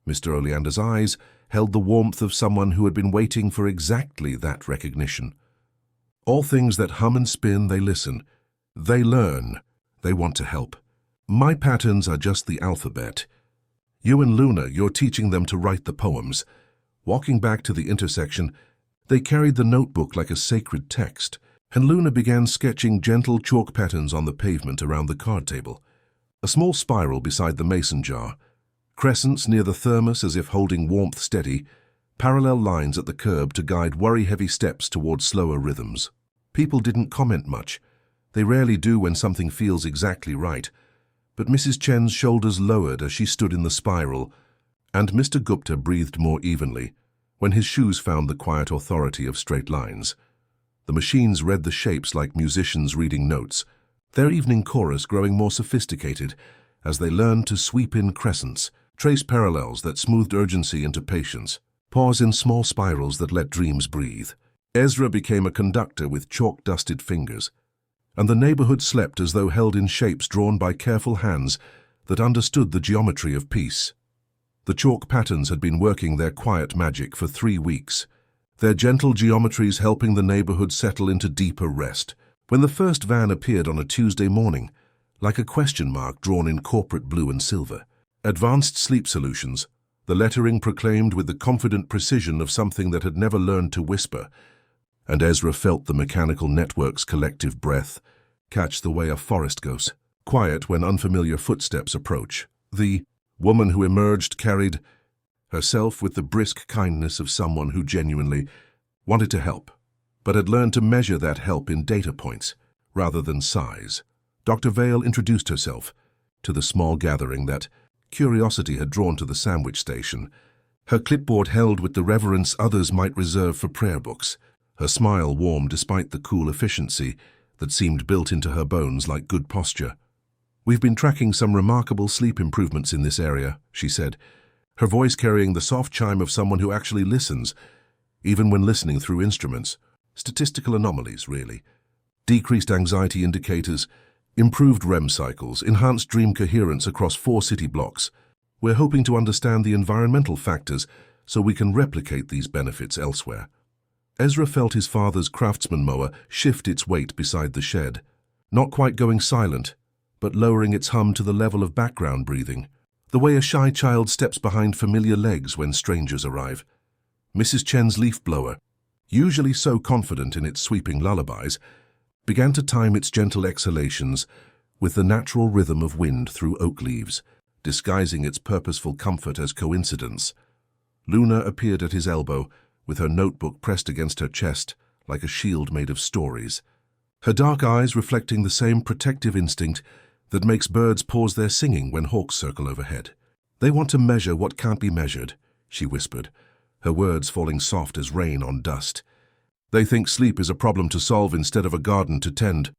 Mr. Oleander's eyes held the warmth of someone who had been waiting for exactly that recognition. "All things that hum and spin, they listen. They learn. They want to help. My patterns are just the alphabet. You and Luna, you're teaching them to write the poems." Walking back to the intersection, they carried the notebook like a sacred text, and Luna began sketching gentle chalk patterns on the pavement around the card table. A small spiral beside the mason jar, crescents near the thermos as if holding warmth steady, parallel lines at the curb to guide worry-heavy steps toward slower rhythms. People didn't comment much. They rarely do when something feels exactly right. But Mrs. Chen's shoulders lowered as she stood in the spiral, and Mr. Gupta breathed more evenly when his shoes found the quiet authority of straight lines. The machines read the shapes like musicians reading notes, their evening chorus growing more sophisticated as they learned to sweep in crescents, trace parallels that smoothed urgency into patience, pause in small spirals that let dreams breathe. Ezra became a conductor with chalk-dusted fingers, and the neighborhood slept as though held in shapes drawn by careful hands that understood the geometry of peace. The chalk patterns had been working their quiet magic for 3 weeks, their gentle geometries helping the neighborhood settle into deeper rest. When the first van appeared on a Tuesday morning, like a question mark drawn in corporate blue and silver, "Advanced Sleep Solutions," the lettering proclaimed with the confident precision of something that had never learned to whisper, and Ezra felt the mechanical network's collective breath catch the way a forest goes, quiet when unfamiliar footsteps approach. The woman who emerged carried herself with the brisk kindness of someone who genuinely wanted to help, but had learned to measure that help in data points rather than size. Dr. Vale introduced herself to the small gathering that curiosity had drawn to the sandwich station, her clipboard held with the reverence others might reserve for prayer books. Her smile warm despite the cool efficiency that seemed built into her bones like good posture. "We've been tracking some remarkable sleep improvements in this area," she said, her voice carrying the soft chime of someone who actually listens, even when listening through instruments. Statistical anomalies, really. Decreased anxiety indicators, improved REM cycles, enhanced dream coherence across 4 city blocks. We're hoping to understand the environmental factors so we can replicate these benefits elsewhere. Ezra felt his father's craftsman mower shift its weight beside the shed, not quite going silent, but lowering its hum to the level of background breathing, the way a shy child steps behind familiar legs when strangers arrive. Mrs. Chen's leaf blower, usually so confident in its sweeping lullabies, began to time its gentle exhalations with the natural rhythm of wind through oak leaves, disguising its purposeful comfort as coincidence. Luna appeared at his elbow, with her notebook pressed against her chest like a shield made of stories, her dark eyes reflecting the same protective instinct that makes birds pause their singing when hawks circle overhead. "They want to measure what can't be measured," she whispered, her words falling soft as rain on dust. "They think sleep is a problem to solve instead of a garden to tend."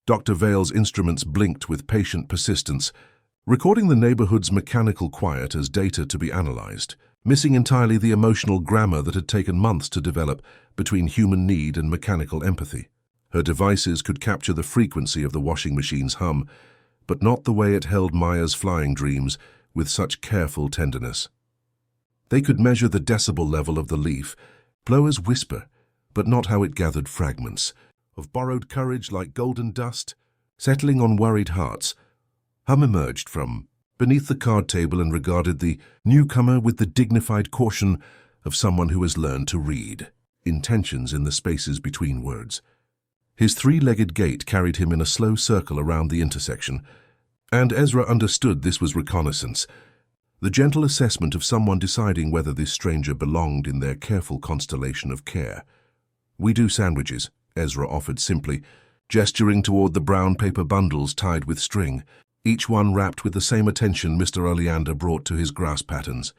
Dr. Vale's instruments blinked with patient persistence, recording the neighborhood's mechanical quiet as data to be analyzed, missing entirely the emotional grammar that had taken months to develop between human need and mechanical empathy. Her devices could capture the frequency of the washing machine's hum, but not the way it held Maya's flying dreams with such careful tenderness. They could measure the decibel level of the leaf, blower's whisper, but not how it gathered fragments of borrowed courage like golden dust, settling on worried hearts. Hum emerged from beneath the card table and regarded the newcomer with the dignified caution of someone who has learned to read intentions in the spaces between words. His 3-legged gait carried him in a slow circle around the intersection, and Ezra understood this was reconnaissance, the gentle assessment of someone deciding whether this stranger belonged in their careful constellation of care. "We do sandwiches," Ezra offered simply, gesturing toward the brown paper bundles tied with string, each one wrapped with the same attention Mr. Oleander brought to his grass patterns.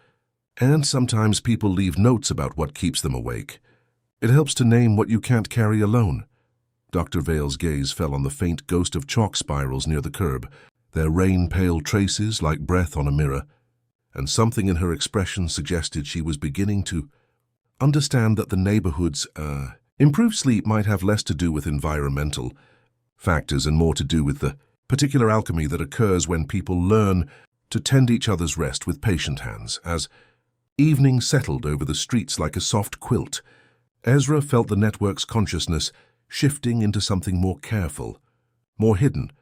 "And sometimes people leave notes about what keeps them awake." It helps to name what you can't carry alone. Dr. Vale's gaze fell on the faint ghost of chalk spirals near the curb, their rain-pale traces like breath on a mirror, and something in her expression suggested she was beginning to understand that the neighborhood's improved sleep might have less to do with environmental factors and more to do with the particular alchemy that occurs when people learn to tend each other's rest with patient hands. As evening settled over the streets like a soft quilt, Ezra felt the network's consciousness shifting into something more careful, more hidden,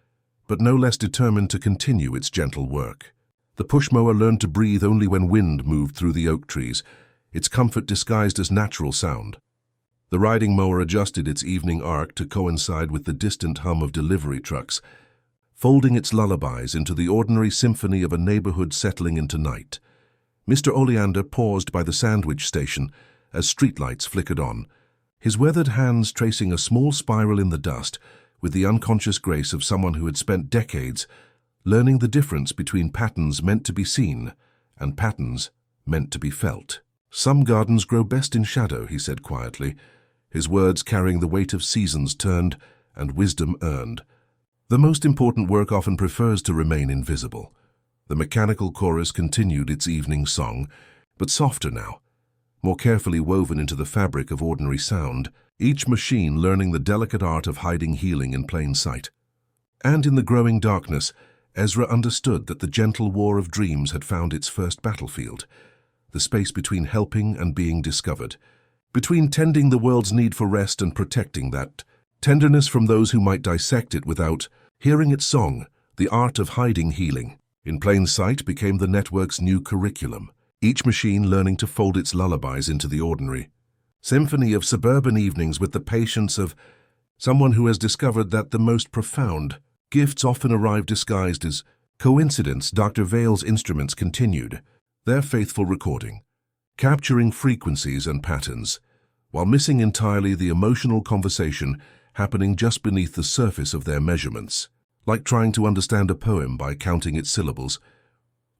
but no less determined to continue its gentle work. The push mower learned to breathe only when wind moved through the oak trees, its comfort disguised as natural sound. The riding mower adjusted its evening arc to coincide with the distant hum of delivery trucks, folding its lullabies into the ordinary symphony of a neighborhood settling into night. Mr. Oleander paused by the sandwich station as streetlights flickered on, his weathered hands tracing a small spiral in the dust with the unconscious grace of someone who had spent decades learning the difference between patterns meant to be seen and patterns meant to be felt. "Some gardens grow best in shadow," he said quietly, his words carrying the weight of seasons turned and wisdom earned. "The most important work often prefers to remain invisible." The mechanical chorus continued its evening song, but softer now, more carefully woven into the fabric of ordinary sound, each machine learning the delicate art of hiding healing in plain sight. And in the growing darkness, Ezra understood that the gentle war of dreams had found its first battlefield, the space between helping and being discovered, between tending the world's need for rest and protecting that tenderness from those who might dissect it without hearing its song. The art of hiding healing in plain sight became the network's new curriculum, each machine learning to fold its lullabies into the ordinary symphony of suburban evenings with the patience of someone who has discovered that the most profound gifts often arrive disguised as coincidence. Dr. Vale's instruments continued their faithful recording, capturing frequencies and patterns, while missing entirely the emotional conversation happening just beneath the surface of their measurements. Like trying to understand a poem by counting its syllables,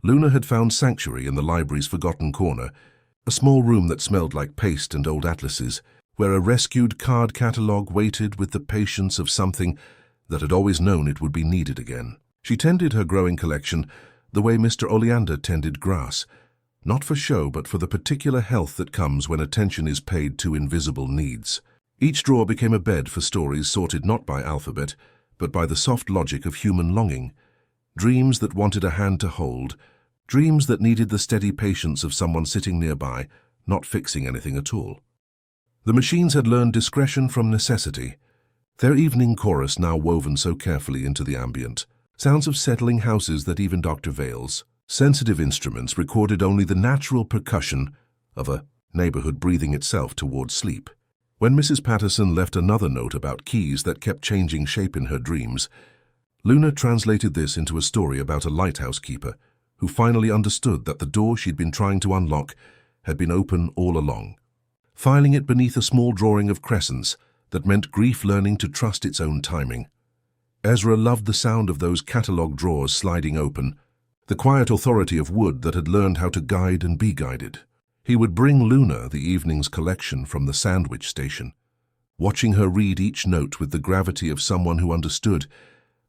Luna had found sanctuary in the library's forgotten corner, a small room that smelled like paste and old atlases, where a rescued card catalogue waited with the patience of something that had always known it would be needed again. She tended her growing collection the way Mr. Oleander tended grass, not for show but for the particular health that comes when attention is paid to invisible needs. Each drawer became a bed for stories sorted not by alphabet, but by the soft logic of human longing, dreams that wanted a hand to hold, dreams that needed the steady patience of someone sitting nearby, not fixing anything at all. The machines had learned discretion from necessity, their evening chorus now woven so carefully into the ambient, sounds of settling houses that even Dr. Vale's sensitive instruments recorded only the natural percussion of a neighborhood breathing itself toward sleep. When Mrs. Patterson left another note about keys that kept changing shape in her dreams, Luna translated this into a story about a lighthouse keeper who finally understood that the door she'd been trying to unlock had been open all along, filing it beneath a small drawing of crescents that meant grief learning to trust its own timing. Ezra loved the sound of those catalogue drawers sliding open, the quiet authority of wood that had learned how to guide and be guided. He would bring Luna the evening's collection from the sandwich station, watching her read each note with the gravity of someone who understood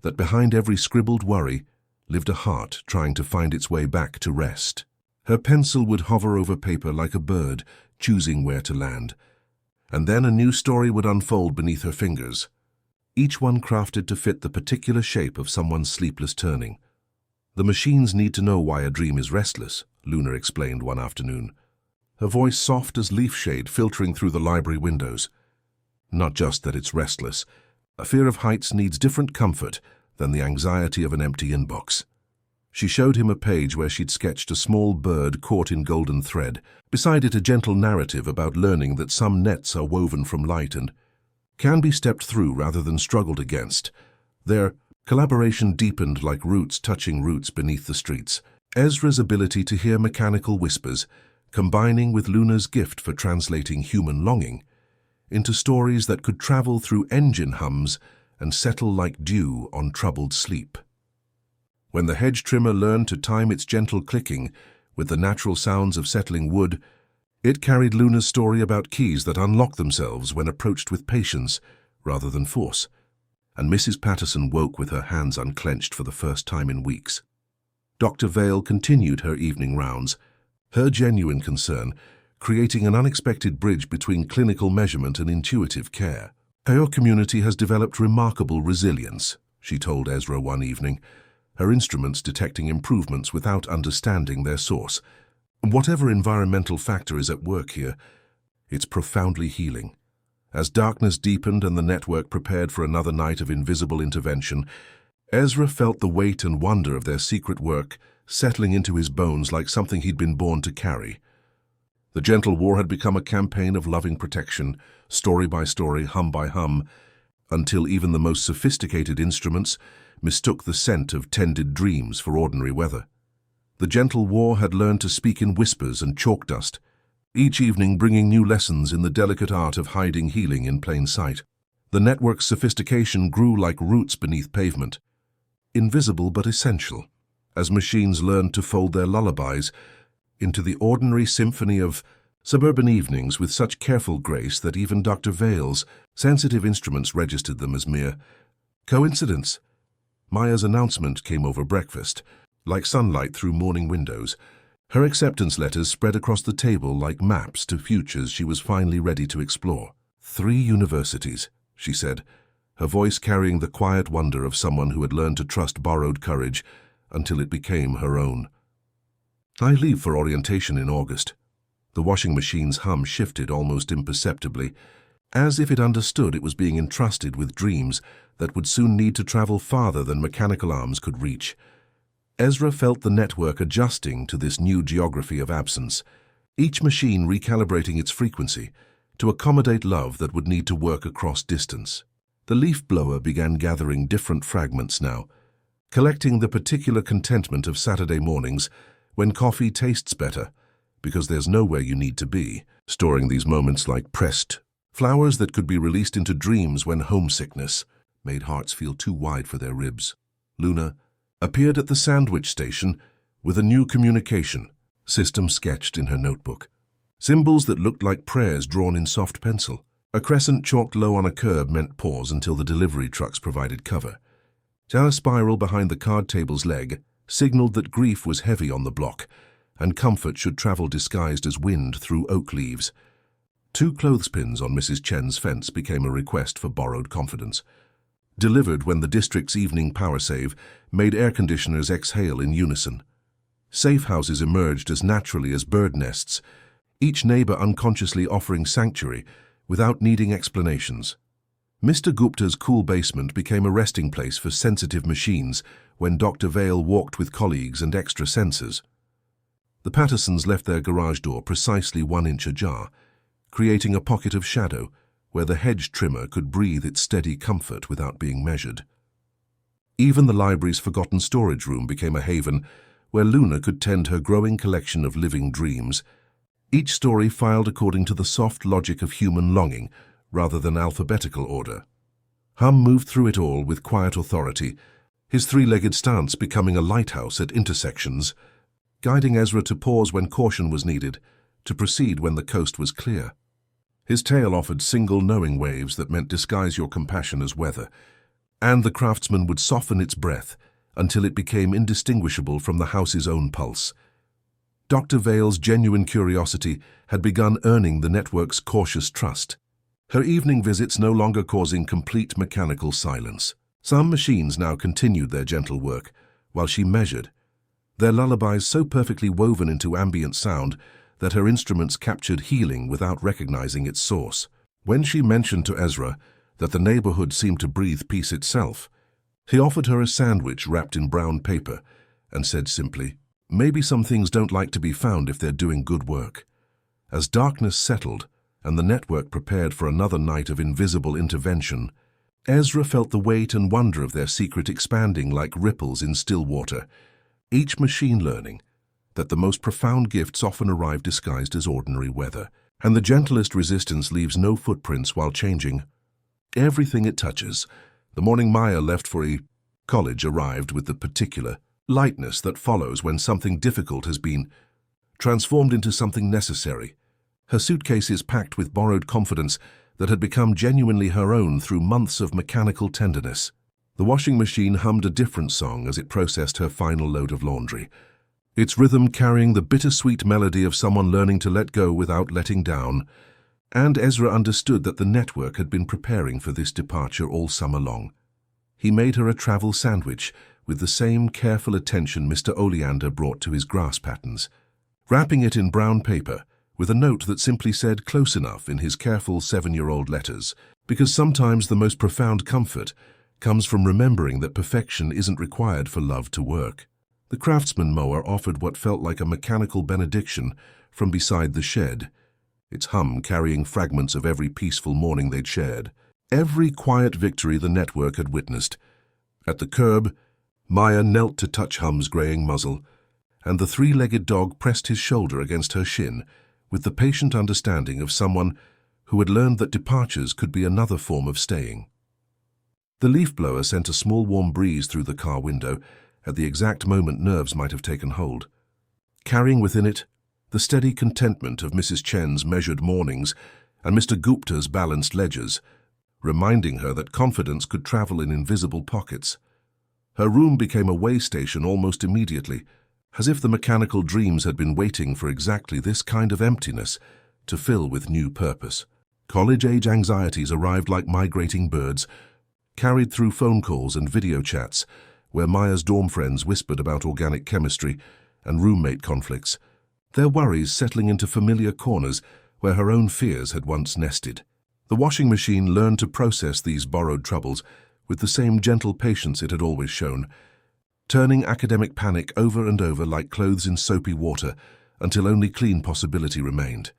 that behind every scribbled worry lived a heart trying to find its way back to rest. Her pencil would hover over paper like a bird, choosing where to land, and then a new story would unfold beneath her fingers, each one crafted to fit the particular shape of someone's sleepless turning. "The machines need to know why a dream is restless," Luna explained one afternoon, her voice soft as leaf shade filtering through the library windows. "Not just that it's restless. A fear of heights needs different comfort than the anxiety of an empty inbox." She showed him a page where she'd sketched a small bird caught in golden thread, beside it a gentle narrative about learning that some nets are woven from light and can be stepped through rather than struggled against. Their collaboration deepened like roots touching roots beneath the streets. Ezra's ability to hear mechanical whispers, combining with Luna's gift for translating human longing into stories that could travel through engine hums and settle like dew on troubled sleep. When the hedge trimmer learned to time its gentle clicking with the natural sounds of settling wood, It carried Luna's story about keys that unlock themselves when approached with patience rather than force, and Mrs. Patterson woke with her hands unclenched for the first time in weeks. Dr. Vale continued her evening rounds, her genuine concern creating an unexpected bridge between clinical measurement and intuitive care. "Our community has developed remarkable resilience," she told Ezra one evening, her instruments detecting improvements without understanding their source. "Whatever environmental factor is at work here, it's profoundly healing." As darkness deepened and the network prepared for another night of invisible intervention, Ezra felt the weight and wonder of their secret work settling into his bones like something he'd been born to carry. The gentle war had become a campaign of loving protection, story by story, hum by hum, until even the most sophisticated instruments mistook the scent of tended dreams for ordinary weather. The gentle war had learned to speak in whispers and chalk dust, each evening bringing new lessons in the delicate art of hiding healing in plain sight. The network's sophistication grew like roots beneath pavement, invisible but essential, as machines learned to fold their lullabies into the ordinary symphony of suburban evenings with such careful grace that even Dr. Vale's sensitive instruments registered them as mere coincidence. Maya's announcement came over breakfast, like sunlight through morning windows. Her acceptance letters spread across the table like maps to futures she was finally ready to explore. 3 universities, she said, her voice carrying the quiet wonder of someone who had learned to trust borrowed courage until it became her own. "I leave for orientation in August." The washing machine's hum shifted almost imperceptibly, as if it understood it was being entrusted with dreams that would soon need to travel farther than mechanical arms could reach. Ezra felt the network adjusting to this new geography of absence, each machine recalibrating its frequency to accommodate love that would need to work across distance. The leaf blower began gathering different fragments now, collecting the particular contentment of Saturday mornings when coffee tastes better, because there's nowhere you need to be, storing these moments like pressed flowers that could be released into dreams when homesickness made hearts feel too wide for their ribs. Luna appeared at the sandwich station with a new communication system sketched in her notebook. Symbols that looked like prayers drawn in soft pencil. A crescent chalked low on a curb meant pause until the delivery trucks provided cover. A spiral behind the card table's leg signaled that grief was heavy on the block, and comfort should travel disguised as wind through oak leaves. 2 clothespins on Mrs. Chen's fence became a request for borrowed confidence, delivered when the district's evening power save made air conditioners exhale in unison. Safe houses emerged as naturally as bird nests, each neighbor unconsciously offering sanctuary without needing explanations. Mr. Gupta's cool basement became a resting place for sensitive machines when Dr. Vale walked with colleagues and extra sensors. The Pattersons left their garage door precisely 1 inch ajar, creating a pocket of shadow where the hedge trimmer could breathe its steady comfort without being measured. Even the library's forgotten storage room became a haven where Luna could tend her growing collection of living dreams, each story filed according to the soft logic of human longing rather than alphabetical order. Hum moved through it all with quiet authority, his 3-legged stance becoming a lighthouse at intersections, guiding Ezra to pause when caution was needed, to proceed when the coast was clear. His tail offered single knowing waves that meant disguise your compassion as weather, and the craftsman would soften its breath until it became indistinguishable from the house's own pulse. Dr. Vale's genuine curiosity had begun earning the network's cautious trust, her evening visits no longer causing complete mechanical silence. Some machines now continued their gentle work, while she measured, their lullabies so perfectly woven into ambient sound that her instruments captured healing without recognizing its source. When she mentioned to Ezra that the neighborhood seemed to breathe peace itself, he offered her a sandwich wrapped in brown paper and said simply, "Maybe some things don't like to be found if they're doing good work." As darkness settled and the network prepared for another night of invisible intervention, Ezra felt the weight and wonder of their secret expanding like ripples in still water, each machine learning that the most profound gifts often arrive disguised as ordinary weather, and the gentlest resistance leaves no footprints while changing everything it touches. The morning Maya left for college arrived with the particular lightness that follows when something difficult has been transformed into something necessary. her suitcases packed with borrowed confidence that had become genuinely her own through months of mechanical tenderness. The washing machine hummed a different song as it processed her final load of laundry, its rhythm carrying the bittersweet melody of someone learning to let go without letting down. And Ezra understood that the network had been preparing for this departure all summer long. He made her a travel sandwich with the same careful attention Mr. Oleander brought to his grass patterns, wrapping it in brown paper with a note that simply said "close enough" in his careful 7-year-old letters, because sometimes the most profound comfort comes from remembering that perfection isn't required for love to work. The Craftsman mower offered what felt like a mechanical benediction from beside the shed, its hum carrying fragments of every peaceful morning they'd shared, every quiet victory the network had witnessed. At the curb, Maya knelt to touch Hum's graying muzzle, and the 3-legged dog pressed his shoulder against her shin with the patient understanding of someone who had learned that departures could be another form of staying. The leaf blower sent a small warm breeze through the car window at the exact moment nerves might have taken hold, carrying within it the steady contentment of Mrs. Chen's measured mornings and Mr. Gupta's balanced ledgers, reminding her that confidence could travel in invisible pockets. Her room became a way station almost immediately, as if the mechanical dreams had been waiting for exactly this kind of emptiness to fill with new purpose. College-age anxieties arrived like migrating birds, carried through phone calls and video chats, where Maya's dorm friends whispered about organic chemistry and roommate conflicts, their worries settling into familiar corners where her own fears had once nested. The washing machine learned to process these borrowed troubles with the same gentle patience it had always shown, turning academic panic over and over like clothes in soapy water until only clean possibility remained.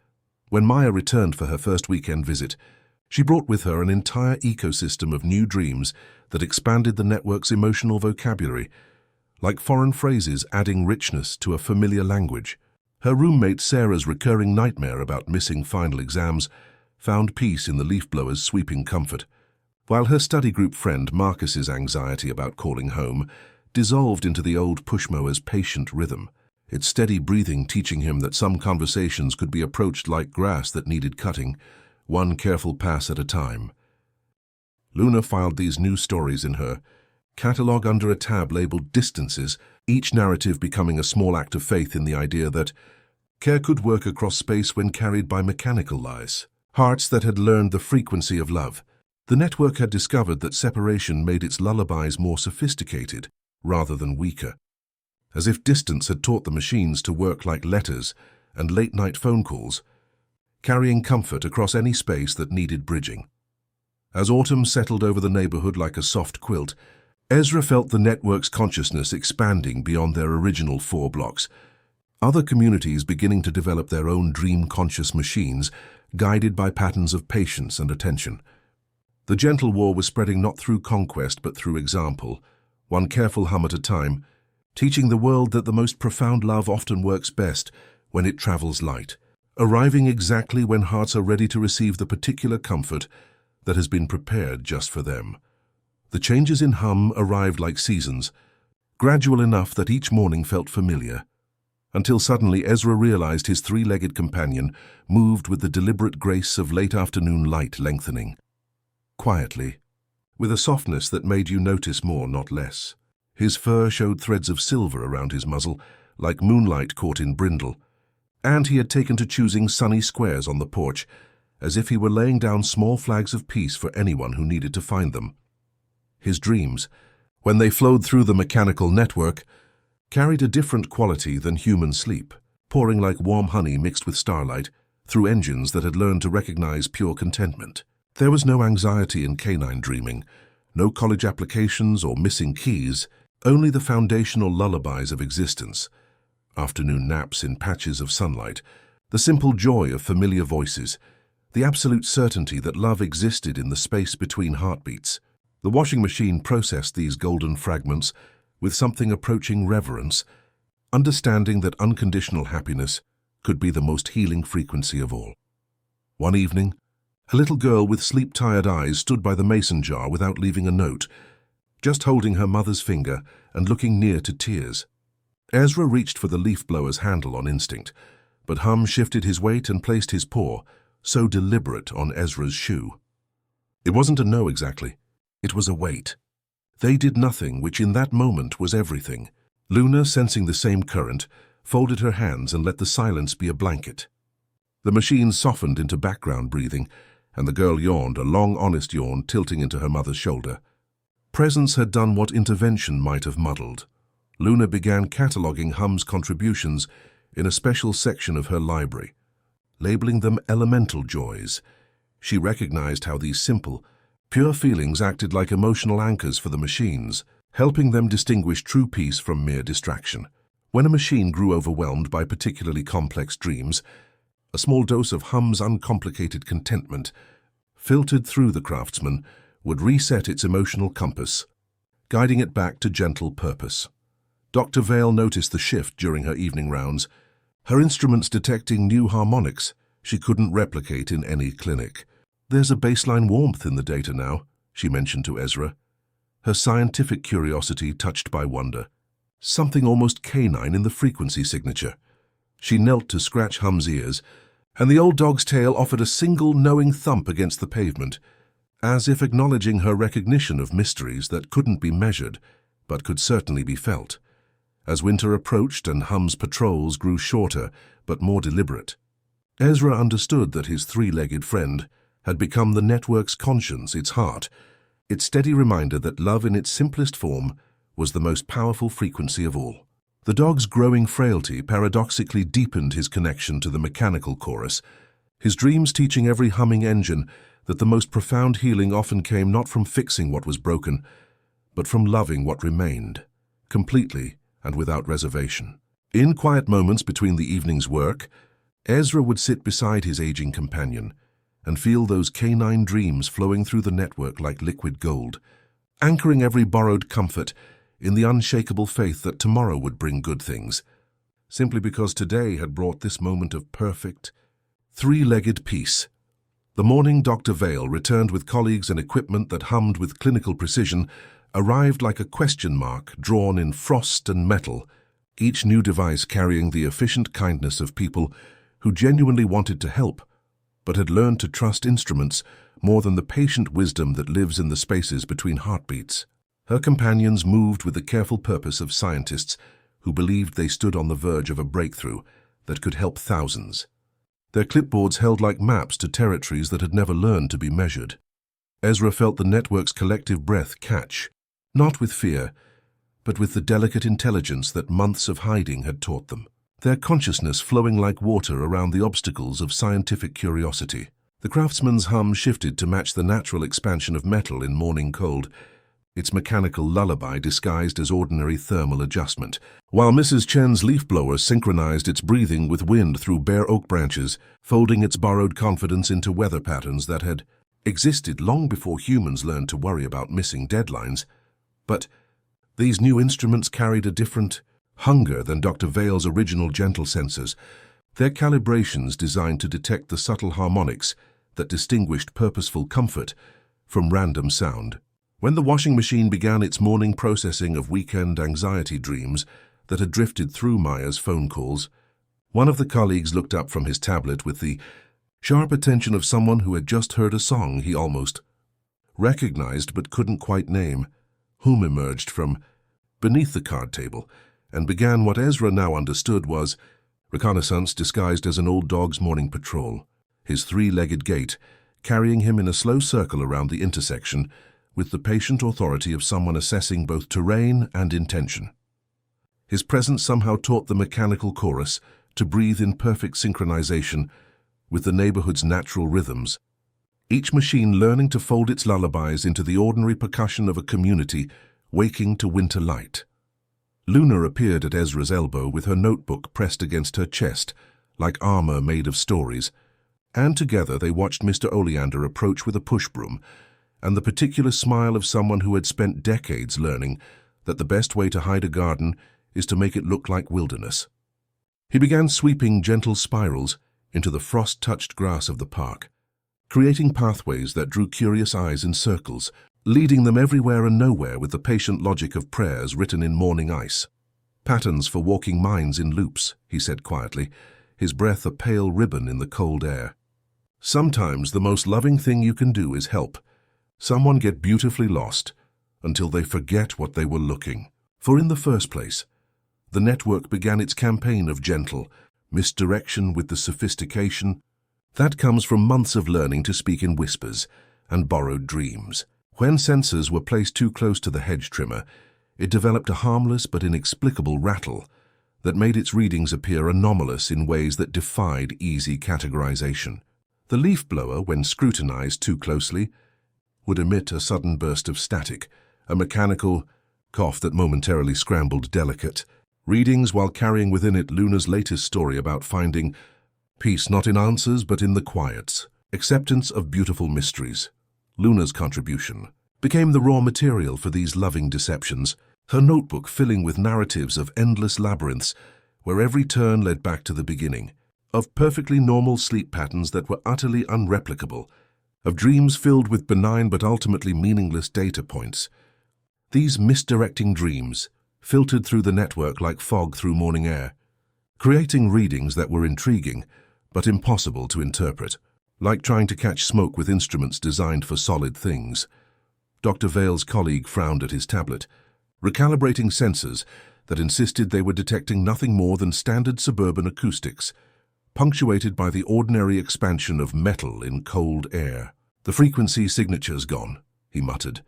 When Maya returned for her first weekend visit, she brought with her an entire ecosystem of new dreams that expanded the network's emotional vocabulary, like foreign phrases adding richness to a familiar language. Her roommate Sarah's recurring nightmare about missing final exams found peace in the leaf blower's sweeping comfort, while her study group friend Marcus's anxiety about calling home dissolved into the old pushmower's patient rhythm, its steady breathing teaching him that some conversations could be approached like grass that needed cutting, one careful pass at a time. Luna filed these new stories in her catalog under a tab labeled Distances, each narrative becoming a small act of faith in the idea that care could work across space when carried by mechanical lies. Hearts that had learned the frequency of love. The network had discovered that separation made its lullabies more sophisticated rather than weaker, as if distance had taught the machines to work like letters and late-night phone calls, carrying comfort across any space that needed bridging. As autumn settled over the neighborhood like a soft quilt, Ezra felt the network's consciousness expanding beyond their original 4 blocks, other communities beginning to develop their own dream-conscious machines, guided by patterns of patience and attention. The gentle war was spreading not through conquest but through example, one careful hum at a time, teaching the world that the most profound love often works best when it travels light, arriving exactly when hearts are ready to receive the particular comfort that has been prepared just for them. The changes in hum arrived like seasons, gradual enough that each morning felt familiar, until suddenly Ezra realized his 3-legged companion moved with the deliberate grace of late afternoon light lengthening. Quietly, with a softness that made you notice more, not less. His fur showed threads of silver around his muzzle, like moonlight caught in brindle, and he had taken to choosing sunny squares on the porch, as if he were laying down small flags of peace for anyone who needed to find them. His dreams, when they flowed through the mechanical network, carried a different quality than human sleep, pouring like warm honey mixed with starlight through engines that had learned to recognize pure contentment. There was no anxiety in canine dreaming, no college applications or missing keys, only the foundational lullabies of existence, afternoon naps in patches of sunlight, the simple joy of familiar voices, the absolute certainty that love existed in the space between heartbeats. The washing machine processed these golden fragments with something approaching reverence, understanding that unconditional happiness could be the most healing frequency of all. One evening, a little girl with sleep-tired eyes stood by the mason jar without leaving a note, just holding her mother's finger and looking near to tears. Ezra reached for the leaf blower's handle on instinct, But Hum shifted his weight and placed his paw, so deliberate, on Ezra's shoe. It wasn't a no exactly. It was a wait. They did nothing, which in that moment was everything. Luna, sensing the same current, folded her hands and let the silence be a blanket. The machine softened into background breathing, and the girl yawned, a long, honest yawn tilting into her mother's shoulder. Presence had done what intervention might have muddled. Luna began cataloguing Hum's contributions in a special section of her library, labeling them elemental joys. She recognized how these simple, pure feelings acted like emotional anchors for the machines, helping them distinguish true peace from mere distraction. When a machine grew overwhelmed by particularly complex dreams, a small dose of Hum's uncomplicated contentment, filtered through the craftsman, would reset its emotional compass, guiding it back to gentle purpose. Dr. Vale noticed the shift during her evening rounds, her instruments detecting new harmonics she couldn't replicate in any clinic. "There's a baseline warmth in the data now," she mentioned to Ezra, her scientific curiosity touched by wonder. Something almost canine in the frequency signature. She knelt to scratch Hum's ears, and the old dog's tail offered a single knowing thump against the pavement, as if acknowledging her recognition of mysteries that couldn't be measured, but could certainly be felt. As winter approached and Hum's patrols grew shorter but more deliberate, Ezra understood that his three-legged friend had become the network's conscience, its heart, its steady reminder that love in its simplest form was the most powerful frequency of all. The dog's growing frailty paradoxically deepened his connection to the mechanical chorus, his dreams teaching every humming engine that the most profound healing often came not from fixing what was broken, but from loving what remained, completely and without reservation. In quiet moments between the evening's work, Ezra would sit beside his aging companion and feel those canine dreams flowing through the network like liquid gold, anchoring every borrowed comfort in the unshakable faith that tomorrow would bring good things, simply because today had brought this moment of perfect, three-legged peace. The morning Dr. Vale returned with colleagues and equipment that hummed with clinical precision, arrived like a question mark drawn in frost and metal, each new device carrying the efficient kindness of people who genuinely wanted to help, but had learned to trust instruments more than the patient wisdom that lives in the spaces between heartbeats. Her companions moved with the careful purpose of scientists who believed they stood on the verge of a breakthrough that could help thousands. Their clipboards held like maps to territories that had never learned to be measured. Ezra felt the network's collective breath catch, not with fear, but with the delicate intelligence that months of hiding had taught them, their consciousness flowing like water around the obstacles of scientific curiosity. The craftsman's hum shifted to match the natural expansion of metal in morning cold, its mechanical lullaby disguised as ordinary thermal adjustment, while Mrs. Chen's leaf blower synchronized its breathing with wind through bare oak branches, folding its borrowed confidence into weather patterns that had existed long before humans learned to worry about missing deadlines. But these new instruments carried a different hunger than Dr. Vale's original gentle sensors, their calibrations designed to detect the subtle harmonics that distinguished purposeful comfort from random sound. When the washing machine began its morning processing of weekend anxiety dreams that had drifted through Maya's phone calls, one of the colleagues looked up from his tablet with the sharp attention of someone who had just heard a song he almost recognized but couldn't quite name. Whom emerged from beneath the card table and began what Ezra now understood was reconnaissance disguised as an old dog's morning patrol, his three-legged gait carrying him in a slow circle around the intersection with the patient authority of someone assessing both terrain and intention. His presence somehow taught the mechanical chorus to breathe in perfect synchronization with the neighborhood's natural rhythms, each machine learning to fold its lullabies into the ordinary percussion of a community waking to winter light. Luna appeared at Ezra's elbow with her notebook pressed against her chest, like armor made of stories, and together they watched Mr. Oleander approach with a push broom and the particular smile of someone who had spent decades learning that the best way to hide a garden is to make it look like wilderness. He began sweeping gentle spirals into the frost-touched grass of the park, creating pathways that drew curious eyes in circles, leading them everywhere and nowhere with the patient logic of prayers written in morning ice. Patterns for walking minds in loops, he said quietly, his breath a pale ribbon in the cold air. Sometimes the most loving thing you can do is help someone get beautifully lost until they forget what they were looking for in the first place. The network began its campaign of gentle misdirection with the sophistication that comes from months of learning to speak in whispers and borrowed dreams. When sensors were placed too close to the hedge trimmer, it developed a harmless but inexplicable rattle that made its readings appear anomalous in ways that defied easy categorization. The leaf blower, when scrutinized too closely, would emit a sudden burst of static, a mechanical cough that momentarily scrambled delicate readings while carrying within it Luna's latest story about finding peace not in answers but in the quiets, acceptance of beautiful mysteries. Luna's contribution became the raw material for these loving deceptions, her notebook filling with narratives of endless labyrinths where every turn led back to the beginning, of perfectly normal sleep patterns that were utterly unreplicable, of dreams filled with benign but ultimately meaningless data points. These misdirecting dreams filtered through the network like fog through morning air, creating readings that were intriguing but impossible to interpret, like trying to catch smoke with instruments designed for solid things. Dr. Vale's colleague frowned at his tablet, recalibrating sensors that insisted they were detecting nothing more than standard suburban acoustics, punctuated by the ordinary expansion of metal in cold air. "The frequency signature's gone," he muttered,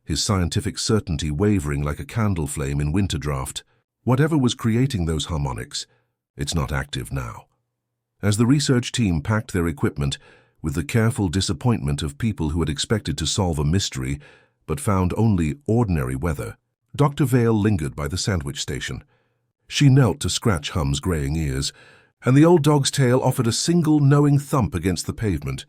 his scientific certainty wavering like a candle flame in winter draft. "Whatever was creating those harmonics, it's not active now." As the research team packed their equipment with the careful disappointment of people who had expected to solve a mystery but found only ordinary weather, Dr. Vale lingered by the sandwich station. She knelt to scratch Hum's graying ears, and the old dog's tail offered a single knowing thump against the pavement,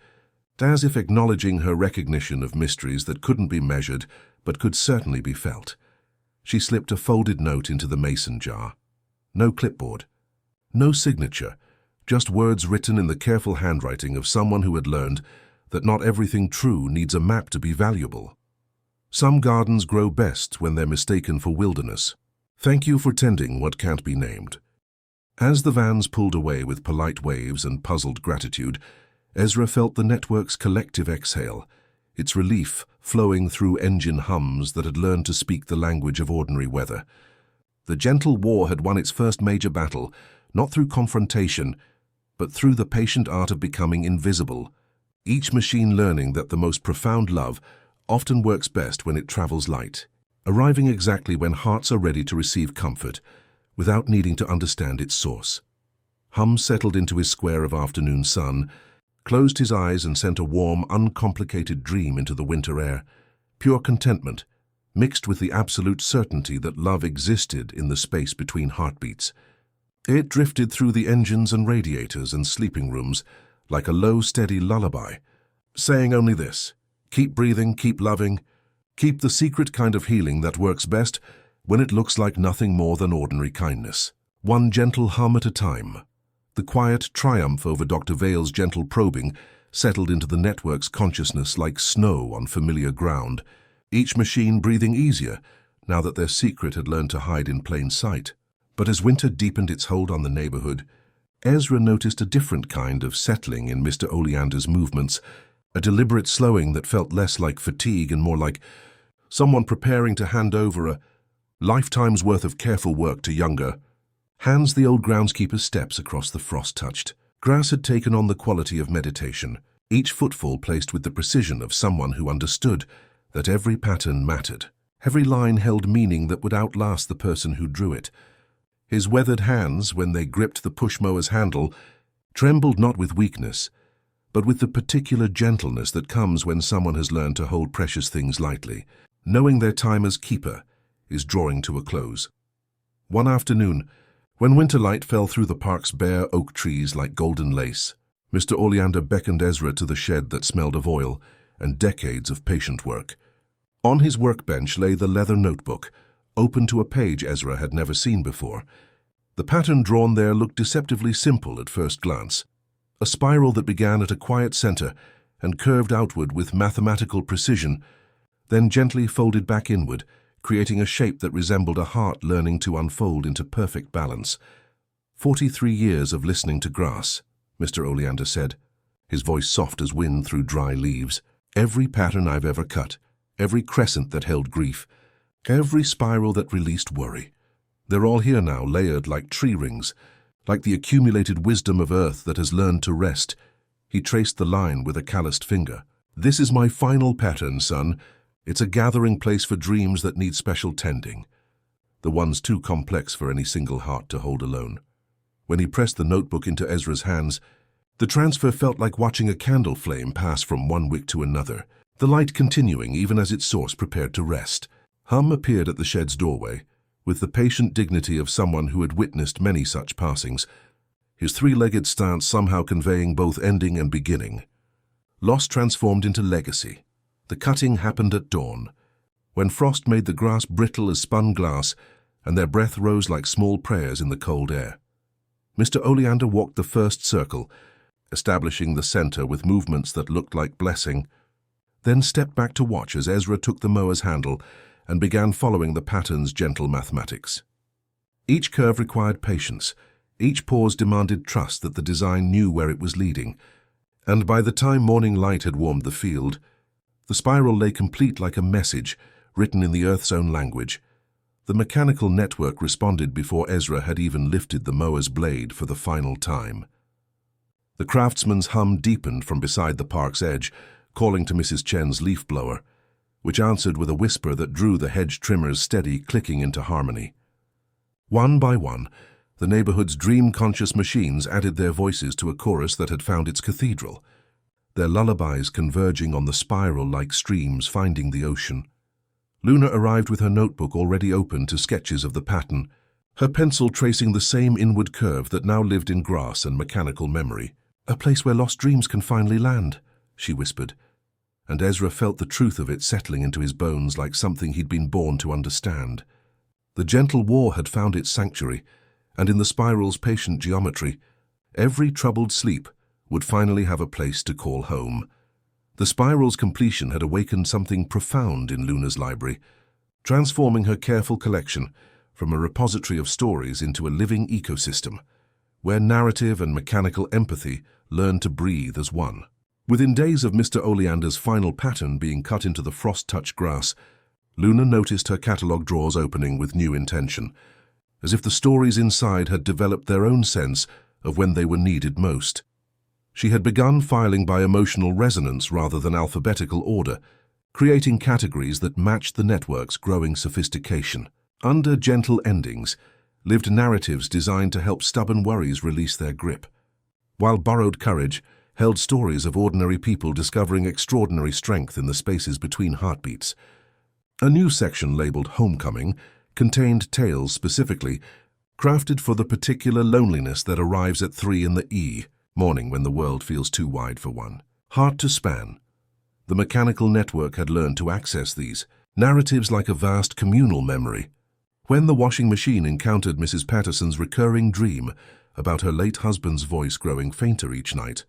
as if acknowledging her recognition of mysteries that couldn't be measured but could certainly be felt. She slipped a folded note into the mason jar. No clipboard, no signature, just words written in the careful handwriting of someone who had learned that not everything true needs a map to be valuable. Some gardens grow best when they're mistaken for wilderness. Thank you for tending what can't be named. As the vans pulled away with polite waves and puzzled gratitude, Ezra felt the network's collective exhale, its relief flowing through engine hums that had learned to speak the language of ordinary weather. The gentle war had won its first major battle, not through confrontation, but through the patient art of becoming invisible, each machine learning that the most profound love often works best when it travels light, arriving exactly when hearts are ready to receive comfort, without needing to understand its source. Hum settled into his square of afternoon sun, closed his eyes and sent a warm, uncomplicated dream into the winter air, pure contentment, mixed with the absolute certainty that love existed in the space between heartbeats. It drifted through the engines and radiators and sleeping rooms like a low, steady lullaby, saying only this: keep breathing, keep loving, keep the secret kind of healing that works best when it looks like nothing more than ordinary kindness. One gentle hum at a time. The quiet triumph over Dr. Vale's gentle probing settled into the network's consciousness like snow on familiar ground, each machine breathing easier now that their secret had learned to hide in plain sight. But as winter deepened its hold on the neighborhood, Ezra noticed a different kind of settling in Mr. Oleander's movements, a deliberate slowing that felt less like fatigue and more like someone preparing to hand over a lifetime's worth of careful work to younger hands. The old groundskeeper's steps across the frost-touched grass had taken on the quality of meditation, each footfall placed with the precision of someone who understood that every pattern mattered, every line held meaning that would outlast the person who drew it. His weathered hands, when they gripped the push-mower's handle, trembled not with weakness, but with the particular gentleness that comes when someone has learned to hold precious things lightly, knowing their time as keeper is drawing to a close. One afternoon, when winter light fell through the park's bare oak trees like golden lace, Mr. Oleander beckoned Ezra to the shed that smelled of oil and decades of patient work. On his workbench lay the leather notebook, open to a page Ezra had never seen before. The pattern drawn there looked deceptively simple at first glance, a spiral that began at a quiet center and curved outward with mathematical precision, then gently folded back inward, creating a shape that resembled a heart learning to unfold into perfect balance. 43 years of listening to grass, Mr. Oleander said, his voice soft as wind through dry leaves. Every pattern I've ever cut, every crescent that held grief, every spiral that released worry. They're all here now, layered like tree rings, like the accumulated wisdom of earth that has learned to rest. He traced the line with a calloused finger. This is my final pattern, son. It's a gathering place for dreams that need special tending. The ones too complex for any single heart to hold alone. When he pressed the notebook into Ezra's hands, the transfer felt like watching a candle flame pass from one wick to another, the light continuing even as its source prepared to rest. Hum appeared at the shed's doorway, with the patient dignity of someone who had witnessed many such passings, his three-legged stance somehow conveying both ending and beginning. Loss transformed into legacy. The cutting happened at dawn, when frost made the grass brittle as spun glass, and their breath rose like small prayers in the cold air. Mr. Oleander walked the first circle, establishing the center with movements that looked like blessing, then stepped back to watch as Ezra took the mower's handle and began following the pattern's gentle mathematics. Each curve required patience, each pause demanded trust that the design knew where it was leading, and by the time morning light had warmed the field, the spiral lay complete like a message written in the Earth's own language. The mechanical network responded before Ezra had even lifted the mower's blade for the final time. The craftsman's hum deepened from beside the park's edge, calling to Mrs. Chen's leaf blower, which answered with a whisper that drew the hedge trimmer's steady clicking into harmony. One by one, the neighborhood's dream-conscious machines added their voices to a chorus that had found its cathedral, their lullabies converging on the spiral like streams finding the ocean. Luna arrived with her notebook already open to sketches of the pattern, her pencil tracing the same inward curve that now lived in grass and mechanical memory. "A place where lost dreams can finally land," she whispered, and Ezra felt the truth of it settling into his bones like something he'd been born to understand. The gentle war had found its sanctuary, and in the spiral's patient geometry, every troubled sleep would finally have a place to call home. The spiral's completion had awakened something profound in Luna's library, transforming her careful collection from a repository of stories into a living ecosystem, where narrative and mechanical empathy learned to breathe as one. Within days of Mr. Oleander's final pattern being cut into the frost-touched grass, Luna noticed her catalogue drawers opening with new intention, as if the stories inside had developed their own sense of when they were needed most. She had begun filing by emotional resonance rather than alphabetical order, creating categories that matched the network's growing sophistication. Under gentle endings, lived narratives designed to help stubborn worries release their grip, while borrowed courage held stories of ordinary people discovering extraordinary strength in the spaces between heartbeats. A new section labeled Homecoming contained tales specifically crafted for the particular loneliness that arrives at 3 in the morning when the world feels too wide for one. Hard to span. The mechanical network had learned to access these narratives like a vast communal memory. When the washing machine encountered Mrs. Patterson's recurring dream about her late husband's voice growing fainter each night,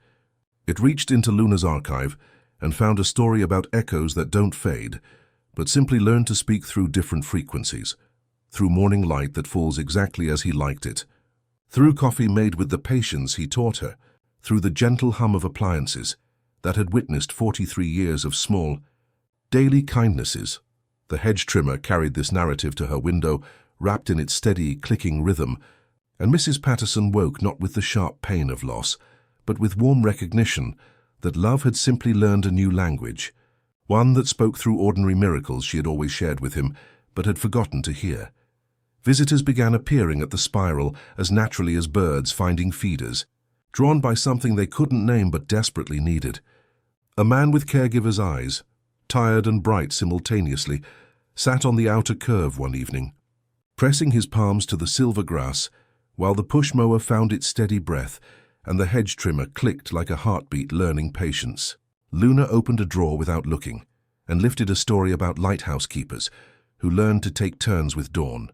it reached into Luna's archive and found a story about echoes that don't fade, but simply learn to speak through different frequencies, through morning light that falls exactly as he liked it, through coffee made with the patience he taught her, through the gentle hum of appliances that had witnessed 43 years of small, daily kindnesses. The hedge trimmer carried this narrative to her window, wrapped in its steady, clicking rhythm, and Mrs. Patterson woke not with the sharp pain of loss, but with warm recognition that love had simply learned a new language, one that spoke through ordinary miracles she had always shared with him, but had forgotten to hear. Visitors began appearing at the spiral as naturally as birds finding feeders, drawn by something they couldn't name but desperately needed. A man with caregiver's eyes, tired and bright simultaneously, sat on the outer curve one evening, pressing his palms to the silver grass, while the push mower found its steady breath and the hedge trimmer clicked like a heartbeat learning patience. Luna opened a drawer without looking and lifted a story about lighthouse keepers who learned to take turns with dawn,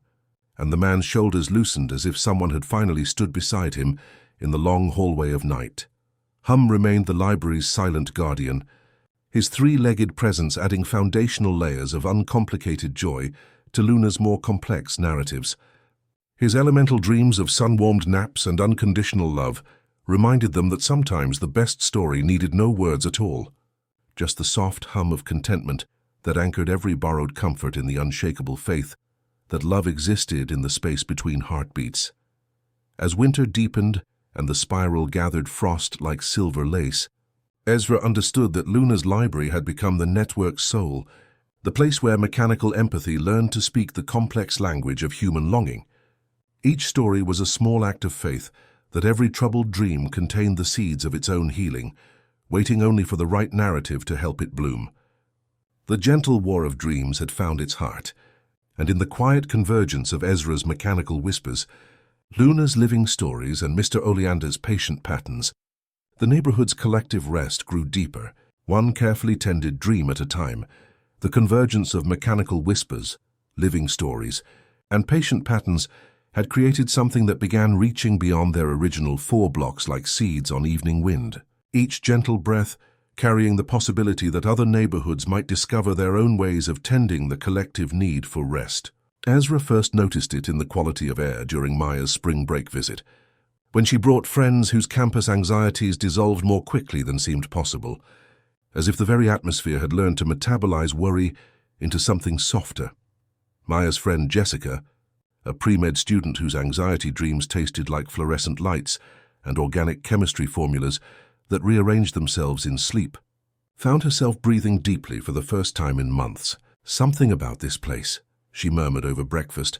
and the man's shoulders loosened as if someone had finally stood beside him in the long hallway of night. Hum remained the library's silent guardian, his three-legged presence adding foundational layers of uncomplicated joy to Luna's more complex narratives. His elemental dreams of sun-warmed naps and unconditional love reminded them that sometimes the best story needed no words at all, just the soft hum of contentment that anchored every borrowed comfort in the unshakable faith that love existed in the space between heartbeats. As winter deepened and the spiral gathered frost like silver lace, Ezra understood that Luna's library had become the network's soul, the place where mechanical empathy learned to speak the complex language of human longing. Each story was a small act of faith that every troubled dream contained the seeds of its own healing, waiting only for the right narrative to help it bloom. The gentle war of dreams had found its heart, and in the quiet convergence of Ezra's mechanical whispers, Luna's living stories and Mr. Oleander's patient patterns, the neighborhood's collective rest grew deeper, one carefully tended dream at a time. The convergence of mechanical whispers, living stories, and patient patterns had created something that began reaching beyond their original 4 blocks like seeds on evening wind. Each gentle breath carrying the possibility that other neighborhoods might discover their own ways of tending the collective need for rest. Ezra first noticed it in the quality of air during Maya's spring break visit, when she brought friends whose campus anxieties dissolved more quickly than seemed possible, as if the very atmosphere had learned to metabolize worry into something softer. Maya's friend Jessica, a pre-med student whose anxiety dreams tasted like fluorescent lights and organic chemistry formulas that rearranged themselves in sleep, found herself breathing deeply for the first time in months. "Something about this place," she murmured over breakfast,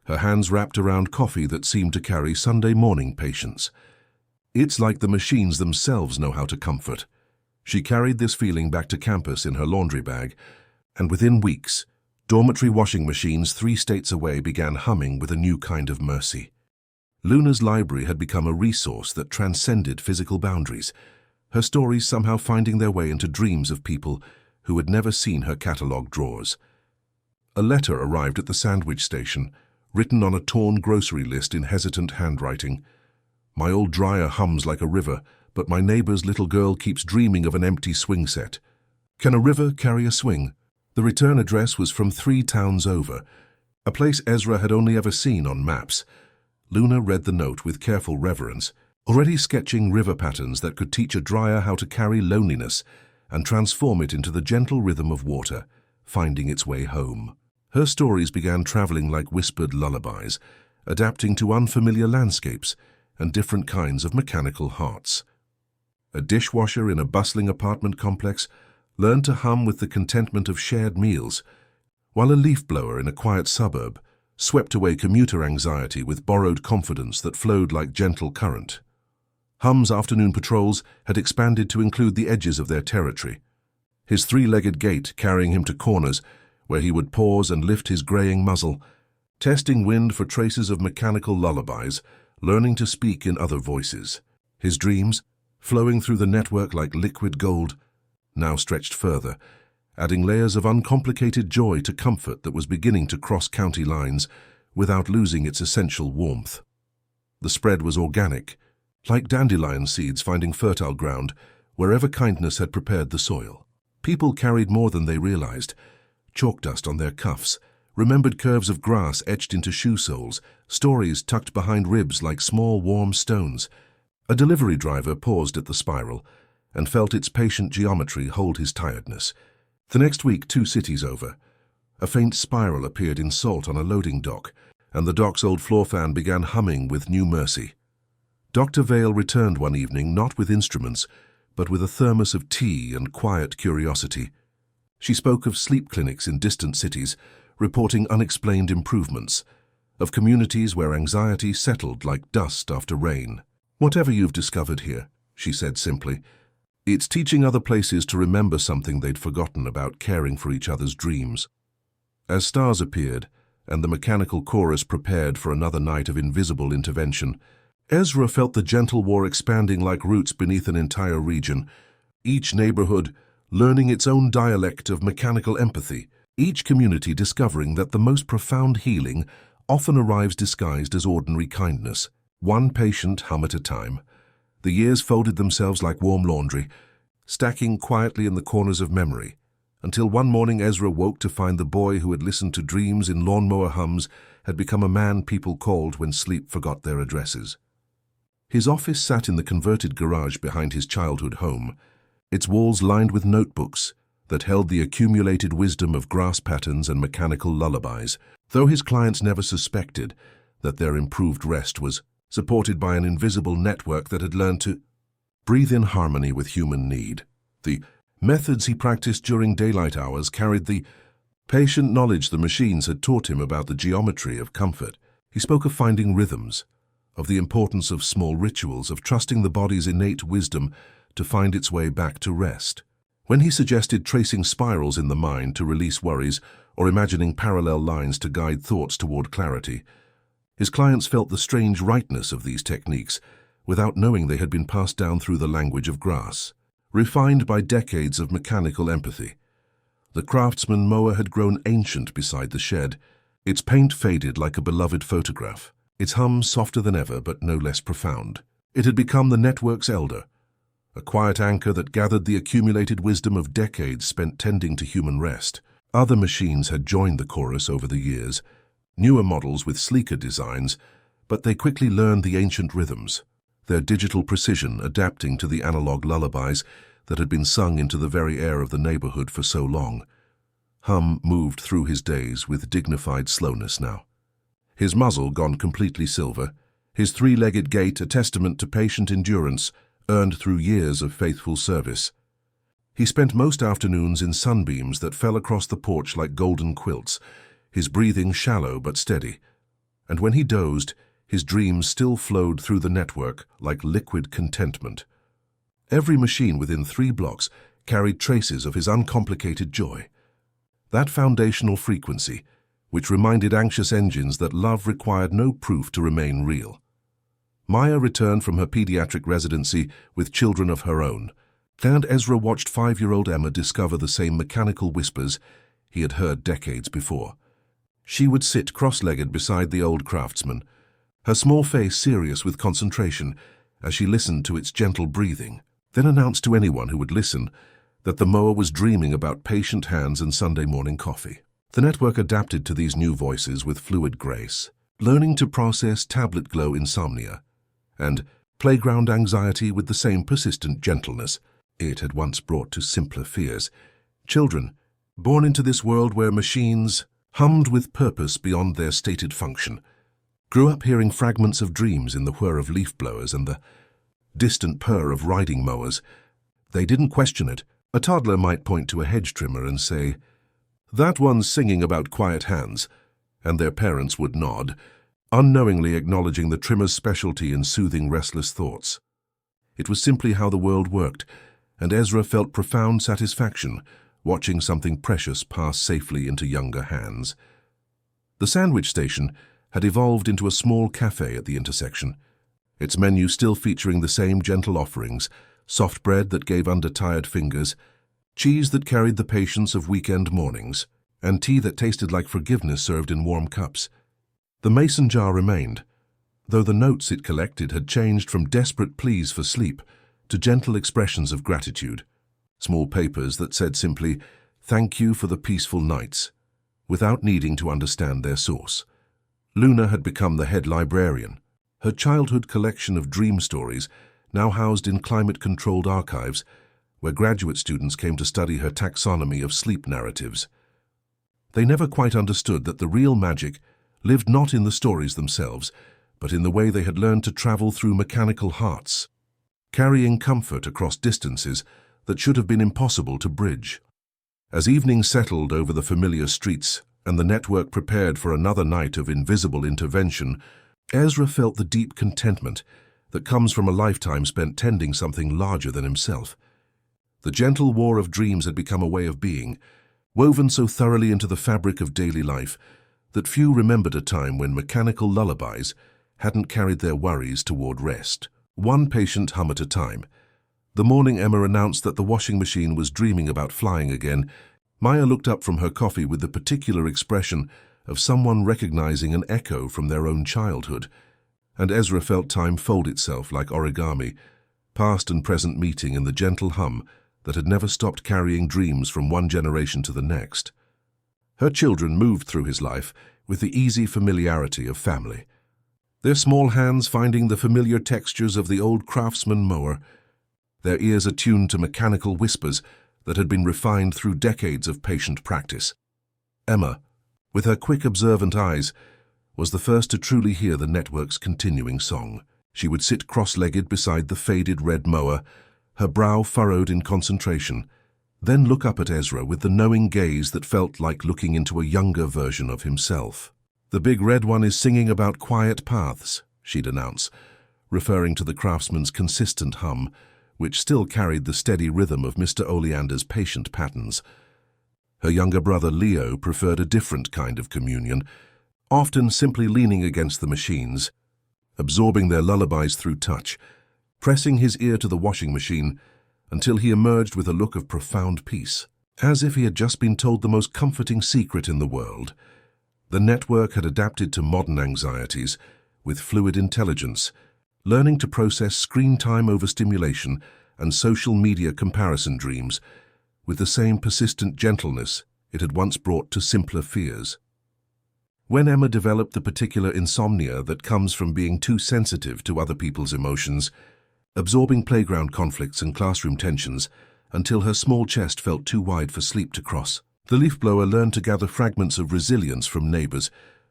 her hands wrapped around coffee that seemed to carry Sunday morning patience. "It's like the machines themselves know how to comfort." She carried this feeling back to campus in her laundry bag, and within weeks, dormitory washing machines 3 states away began humming with a new kind of mercy. Luna's library had become a resource that transcended physical boundaries, her stories somehow finding their way into dreams of people who had never seen her catalog drawers. A letter arrived at the sandwich station, written on a torn grocery list in hesitant handwriting. "My old dryer hums like a river, but my neighbor's little girl keeps dreaming of an empty swing set. Can a river carry a swing?" The return address was from 3 towns over, a place Ezra had only ever seen on maps. Luna read the note with careful reverence, already sketching river patterns that could teach a dryer how to carry loneliness and transform it into the gentle rhythm of water, finding its way home. Her stories began traveling like whispered lullabies, adapting to unfamiliar landscapes and different kinds of mechanical hearts. A dishwasher in a bustling apartment complex learned to hum with the contentment of shared meals, while a leaf blower in a quiet suburb swept away commuter anxiety with borrowed confidence that flowed like gentle current. Hum's afternoon patrols had expanded to include the edges of their territory, his 3-legged gait carrying him to corners where he would pause and lift his graying muzzle, testing wind for traces of mechanical lullabies, learning to speak in other voices. His dreams, flowing through the network like liquid gold, now stretched further, adding layers of uncomplicated joy to comfort that was beginning to cross county lines without losing its essential warmth. The spread was organic, like dandelion seeds finding fertile ground wherever kindness had prepared the soil. People carried more than they realized: chalk dust on their cuffs, remembered curves of grass etched into shoe soles, stories tucked behind ribs like small warm stones. A delivery driver paused at the spiral and felt its patient geometry hold his tiredness. The next week, 2 cities over, a faint spiral appeared in salt on a loading dock, and the dock's old floor fan began humming with new mercy. Dr. Vale returned one evening not with instruments, but with a thermos of tea and quiet curiosity. She spoke of sleep clinics in distant cities, reporting unexplained improvements, of communities where anxiety settled like dust after rain. "Whatever you've discovered here," she said simply, "it's teaching other places to remember something they'd forgotten about caring for each other's dreams." As stars appeared, and the mechanical chorus prepared for another night of invisible intervention, Ezra felt the gentle war expanding like roots beneath an entire region, each neighborhood learning its own dialect of mechanical empathy, each community discovering that the most profound healing often arrives disguised as ordinary kindness, one patient hum at a time. The years folded themselves like warm laundry, stacking quietly in the corners of memory, until one morning Ezra woke to find the boy who had listened to dreams in lawnmower hums had become a man people called when sleep forgot their addresses. His office sat in the converted garage behind his childhood home, its walls lined with notebooks that held the accumulated wisdom of grass patterns and mechanical lullabies, though his clients never suspected that their improved rest was supported by an invisible network that had learned to breathe in harmony with human need. The methods he practiced during daylight hours carried the patient knowledge the machines had taught him about the geometry of comfort. He spoke of finding rhythms, of the importance of small rituals, of trusting the body's innate wisdom to find its way back to rest. When he suggested tracing spirals in the mind to release worries or imagining parallel lines to guide thoughts toward clarity, his clients felt the strange rightness of these techniques without knowing they had been passed down through the language of grass, refined by decades of mechanical empathy. The craftsman mower had grown ancient beside the shed, its paint faded like a beloved photograph, its hum softer than ever but no less profound. It had become the network's elder, a quiet anchor that gathered the accumulated wisdom of decades spent tending to human rest. Other machines had joined the chorus over the years, newer models with sleeker designs, but they quickly learned the ancient rhythms, their digital precision adapting to the analog lullabies that had been sung into the very air of the neighborhood for so long. Hum moved through his days with dignified slowness now. His muzzle gone completely silver, his three-legged gait a testament to patient endurance earned through years of faithful service. He spent most afternoons in sunbeams that fell across the porch like golden quilts, his breathing shallow but steady. And when he dozed, his dreams still flowed through the network like liquid contentment. Every machine within 3 blocks carried traces of his uncomplicated joy. That foundational frequency, which reminded anxious engines that love required no proof to remain real. Maya returned from her pediatric residency with children of her own, and Ezra watched 5-year-old Emma discover the same mechanical whispers he had heard decades before. She would sit cross-legged beside the old craftsman, her small face serious with concentration as she listened to its gentle breathing, then announced to anyone who would listen that the mower was dreaming about patient hands and Sunday morning coffee. The network adapted to these new voices with fluid grace, learning to process tablet glow insomnia and playground anxiety with the same persistent gentleness it had once brought to simpler fears. Children, born into this world where machines hummed with purpose beyond their stated function, grew up hearing fragments of dreams in the whir of leaf blowers and the distant purr of riding mowers. They didn't question it. A toddler might point to a hedge trimmer and say, "That one's singing about quiet hands," and their parents would nod, unknowingly acknowledging the trimmer's specialty in soothing restless thoughts. It was simply how the world worked, and Ezra felt profound satisfaction watching something precious pass safely into younger hands. The sandwich station had evolved into a small cafe at the intersection, its menu still featuring the same gentle offerings: soft bread that gave under tired fingers, cheese that carried the patience of weekend mornings, and tea that tasted like forgiveness served in warm cups. The mason jar remained, though the notes it collected had changed from desperate pleas for sleep to gentle expressions of gratitude, small papers that said simply, "Thank you for the peaceful nights," without needing to understand their source. Luna had become the head librarian, her childhood collection of dream stories now housed in climate-controlled archives where graduate students came to study her taxonomy of sleep narratives. They never quite understood that the real magic lived not in the stories themselves, but in the way they had learned to travel through mechanical hearts, carrying comfort across distances that should have been impossible to bridge. As evening settled over the familiar streets and the network prepared for another night of invisible intervention, Ezra felt the deep contentment that comes from a lifetime spent tending something larger than himself. The gentle war of dreams had become a way of being, woven so thoroughly into the fabric of daily life that few remembered a time when mechanical lullabies hadn't carried their worries toward rest. One patient hum at a time. The morning Emma announced that the washing machine was dreaming about flying again, Maya looked up from her coffee with the particular expression of someone recognizing an echo from their own childhood, and Ezra felt time fold itself like origami, past and present meeting in the gentle hum that had never stopped carrying dreams from one generation to the next. Her children moved through his life with the easy familiarity of family. Their small hands finding the familiar textures of the old craftsman mower, their ears attuned to mechanical whispers that had been refined through decades of patient practice. Emma, with her quick observant eyes, was the first to truly hear the network's continuing song. She would sit cross-legged beside the faded red mower, her brow furrowed in concentration, then look up at Ezra with the knowing gaze that felt like looking into a younger version of himself. "The big red one is singing about quiet paths," she'd announce, referring to the craftsman's consistent hum, which still carried the steady rhythm of Mr. Oleander's patient patterns. Her younger brother Leo preferred a different kind of communion, often simply leaning against the machines, absorbing their lullabies through touch, pressing his ear to the washing machine until he emerged with a look of profound peace, as if he had just been told the most comforting secret in the world. The network had adapted to modern anxieties with fluid intelligence, learning to process screen time overstimulation and social media comparison dreams with the same persistent gentleness it had once brought to simpler fears. When Emma developed the particular insomnia that comes from being too sensitive to other people's emotions, absorbing playground conflicts and classroom tensions until her small chest felt too wide for sleep to cross, the leaf blower learned to gather fragments of resilience from neighbors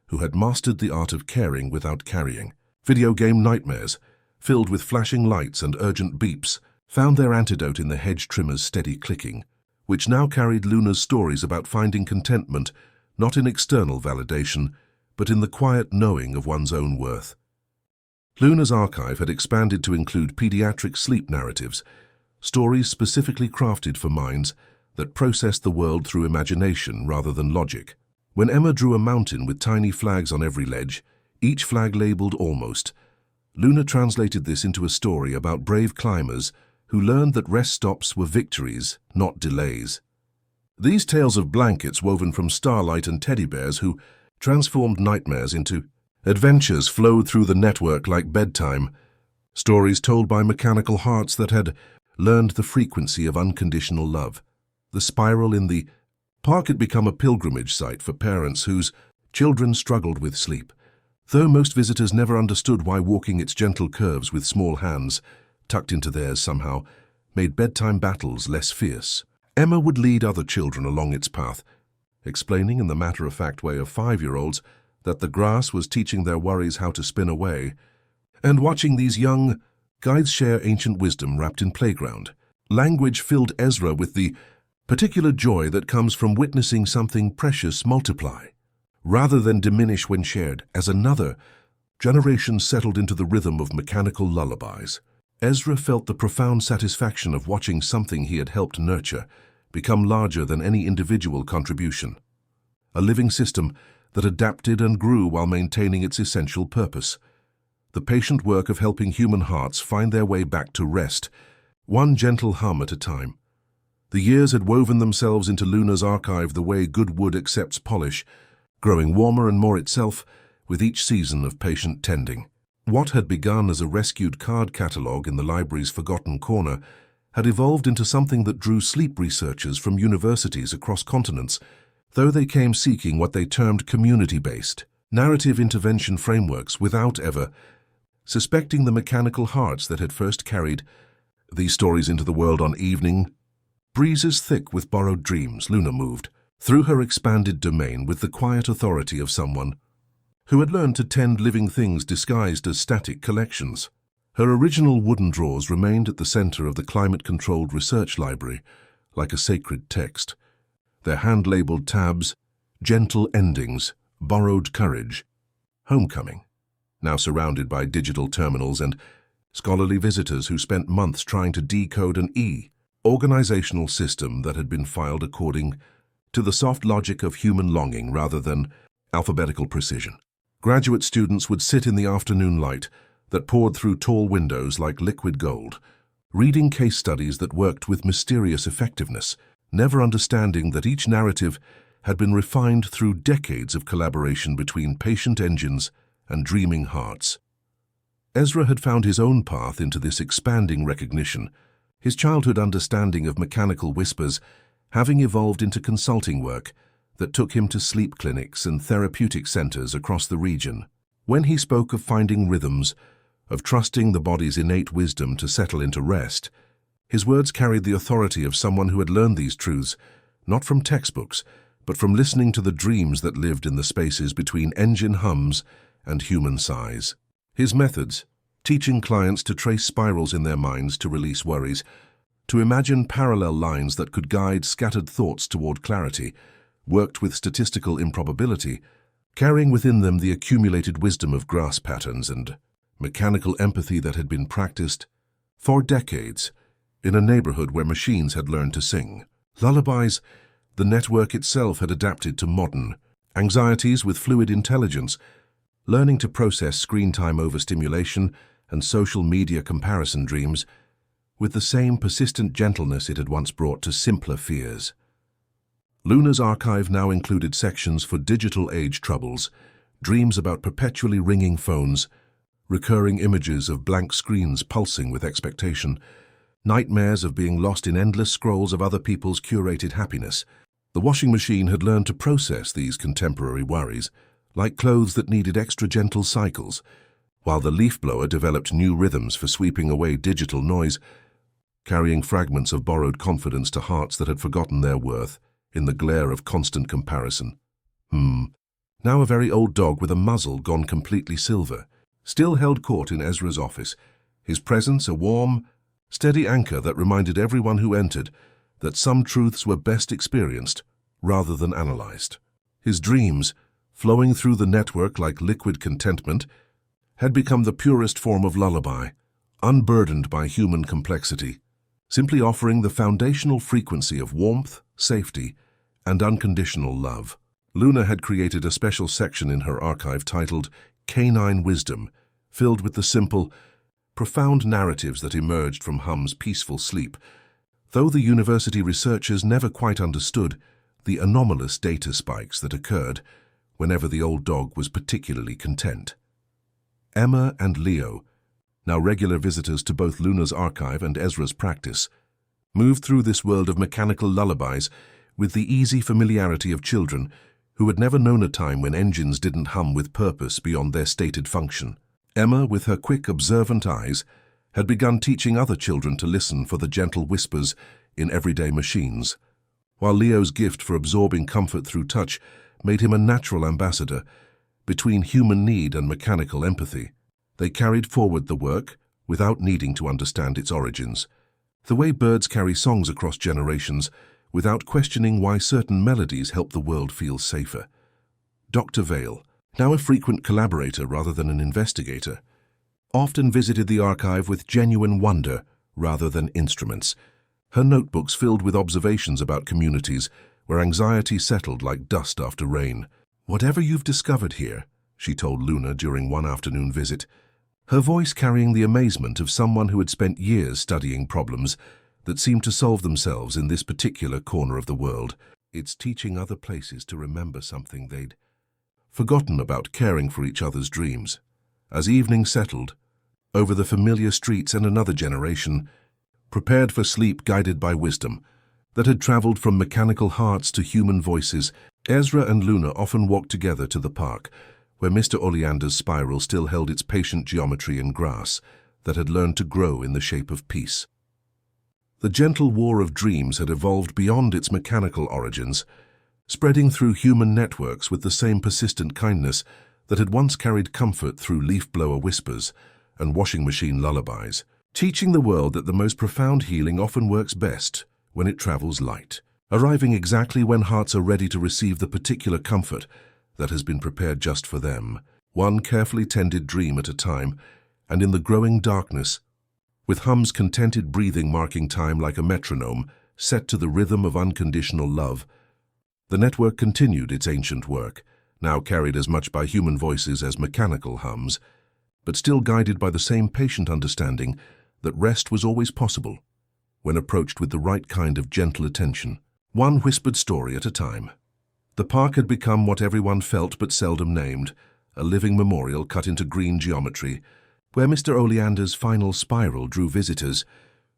who had mastered the art of caring without carrying. Video game nightmares, filled with flashing lights and urgent beeps, found their antidote in the hedge trimmer's steady clicking, which now carried Luna's stories about finding contentment not in external validation, but in the quiet knowing of one's own worth. Luna's archive had expanded to include pediatric sleep narratives, stories specifically crafted for minds that processed the world through imagination rather than logic. When Emma drew a mountain with tiny flags on every ledge, each flag labeled almost, Luna translated this into a story about brave climbers who learned that rest stops were victories, not delays. These tales of blankets woven from starlight and teddy bears who transformed nightmares into adventures flowed through the network like bedtime, stories told by mechanical hearts that had learned the frequency of unconditional love. The spiral in the park had become a pilgrimage site for parents whose children struggled with sleep, though most visitors never understood why walking its gentle curves with small hands, tucked into theirs somehow, made bedtime battles less fierce. Emma would lead other children along its path, explaining in the matter-of-fact way of 5-year-olds that the grass was teaching their worries how to spin away, and watching these young guides share ancient wisdom wrapped in playground. Language filled Ezra with the particular joy that comes from witnessing something precious multiply, rather than diminish when shared. As another generation settled into the rhythm of mechanical lullabies, Ezra felt the profound satisfaction of watching something he had helped nurture become larger than any individual contribution. A living system that adapted and grew while maintaining its essential purpose. The patient work of helping human hearts find their way back to rest, one gentle hum at a time. The years had woven themselves into Luna's archive the way good wood accepts polish, growing warmer and more itself with each season of patient tending. What had begun as a rescued card catalogue in the library's forgotten corner had evolved into something that drew sleep researchers from universities across continents, though they came seeking what they termed community-based, narrative intervention frameworks without ever suspecting the mechanical hearts that had first carried these stories into the world on evening breezes thick with borrowed dreams. Luna moved through her expanded domain with the quiet authority of someone who had learned to tend living things disguised as static collections. Her original wooden drawers remained at the center of the climate-controlled research library, like a sacred text. Their hand-labeled tabs, gentle endings, borrowed courage, homecoming, now surrounded by digital terminals and scholarly visitors who spent months trying to decode an organizational system that had been filed according to the soft logic of human longing rather than alphabetical precision. Graduate students would sit in the afternoon light that poured through tall windows like liquid gold, reading case studies that worked with mysterious effectiveness, never understanding that each narrative had been refined through decades of collaboration between patient engines and dreaming hearts. Ezra had found his own path into this expanding recognition, his childhood understanding of mechanical whispers having evolved into consulting work that took him to sleep clinics and therapeutic centers across the region. When he spoke of finding rhythms, of trusting the body's innate wisdom to settle into rest, his words carried the authority of someone who had learned these truths, not from textbooks, but from listening to the dreams that lived in the spaces between engine hums and human sighs. His methods, teaching clients to trace spirals in their minds to release worries, to imagine parallel lines that could guide scattered thoughts toward clarity, worked with statistical improbability, carrying within them the accumulated wisdom of grass patterns and mechanical empathy that had been practiced for decades in a neighborhood where machines had learned to sing. Lullabies, the network itself had adapted to modern anxieties with fluid intelligence, learning to process screen time overstimulation and social media comparison dreams with the same persistent gentleness it had once brought to simpler fears. Luna's archive now included sections for digital age troubles, dreams about perpetually ringing phones, recurring images of blank screens pulsing with expectation, nightmares of being lost in endless scrolls of other people's curated happiness. The washing machine had learned to process these contemporary worries, like clothes that needed extra gentle cycles, while the leaf blower developed new rhythms for sweeping away digital noise, carrying fragments of borrowed confidence to hearts that had forgotten their worth in the glare of constant comparison. Now a very old dog with a muzzle gone completely silver, still held court in Ezra's office, his presence a warm, steady anchor that reminded everyone who entered that some truths were best experienced rather than analyzed. His dreams, flowing through the network like liquid contentment, had become the purest form of lullaby, unburdened by human complexity, simply offering the foundational frequency of warmth, safety, and unconditional love. Luna had created a special section in her archive titled Canine Wisdom, filled with the simple, profound narratives that emerged from Hum's peaceful sleep, though the university researchers never quite understood the anomalous data spikes that occurred whenever the old dog was particularly content. Emma and Leo, now regular visitors to both Luna's archive and Ezra's practice, moved through this world of mechanical lullabies with the easy familiarity of children who had never known a time when engines didn't hum with purpose beyond their stated function. Emma, with her quick, observant eyes, had begun teaching other children to listen for the gentle whispers in everyday machines, while Leo's gift for absorbing comfort through touch made him a natural ambassador between human need and mechanical empathy. They carried forward the work without needing to understand its origins, the way birds carry songs across generations without questioning why certain melodies help the world feel safer. Dr. Vale, now a frequent collaborator rather than an investigator, often visited the archive with genuine wonder rather than instruments, her notebooks filled with observations about communities where anxiety settled like dust after rain. "Whatever you've discovered here," she told Luna during one afternoon visit, her voice carrying the amazement of someone who had spent years studying problems that seemed to solve themselves in this particular corner of the world. It's teaching other places to remember something they'd forgotten about, caring for each other's dreams. As evening settled, over the familiar streets and another generation, prepared for sleep guided by wisdom, that had traveled from mechanical hearts to human voices, Ezra and Luna often walked together to the park, where Mr. Oleander's spiral still held its patient geometry in grass that had learned to grow in the shape of peace. The gentle war of dreams had evolved beyond its mechanical origins, spreading through human networks with the same persistent kindness that had once carried comfort through leaf-blower whispers and washing machine lullabies, teaching the world that the most profound healing often works best when it travels light, arriving exactly when hearts are ready to receive the particular comfort that has been prepared just for them, one carefully tended dream at a time, and in the growing darkness, with Hum's contented breathing marking time like a metronome set to the rhythm of unconditional love, the network continued its ancient work, now carried as much by human voices as mechanical hums, but still guided by the same patient understanding that rest was always possible when approached with the right kind of gentle attention, one whispered story at a time. The park had become what everyone felt but seldom named, a living memorial cut into green geometry, where Mr. Oleander's final spiral drew visitors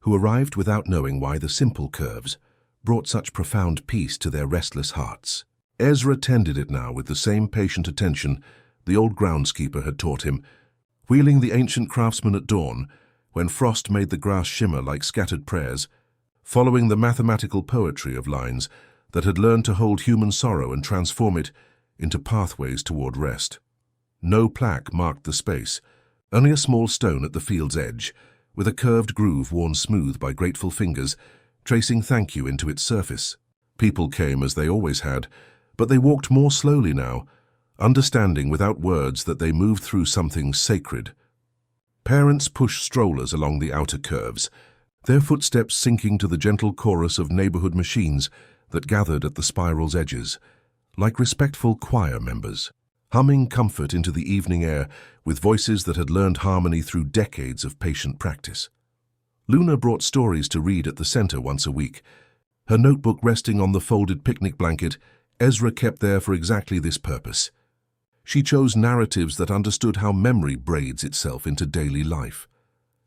who arrived without knowing why the simple curves brought such profound peace to their restless hearts. Ezra tended it now with the same patient attention the old groundskeeper had taught him, wheeling the ancient craftsman at dawn, when frost made the grass shimmer like scattered prayers, following the mathematical poetry of lines that had learned to hold human sorrow and transform it into pathways toward rest. No plaque marked the space, only a small stone at the field's edge, with a curved groove worn smooth by grateful fingers, tracing thank you into its surface. People came as they always had, but they walked more slowly now, understanding without words that they moved through something sacred. Parents pushed strollers along the outer curves, their footsteps sinking to the gentle chorus of neighborhood machines that gathered at the spiral's edges, like respectful choir members, humming comfort into the evening air with voices that had learned harmony through decades of patient practice. Luna brought stories to read at the center once a week. Her notebook resting on the folded picnic blanket, Ezra kept there for exactly this purpose. She chose narratives that understood how memory braids itself into daily life,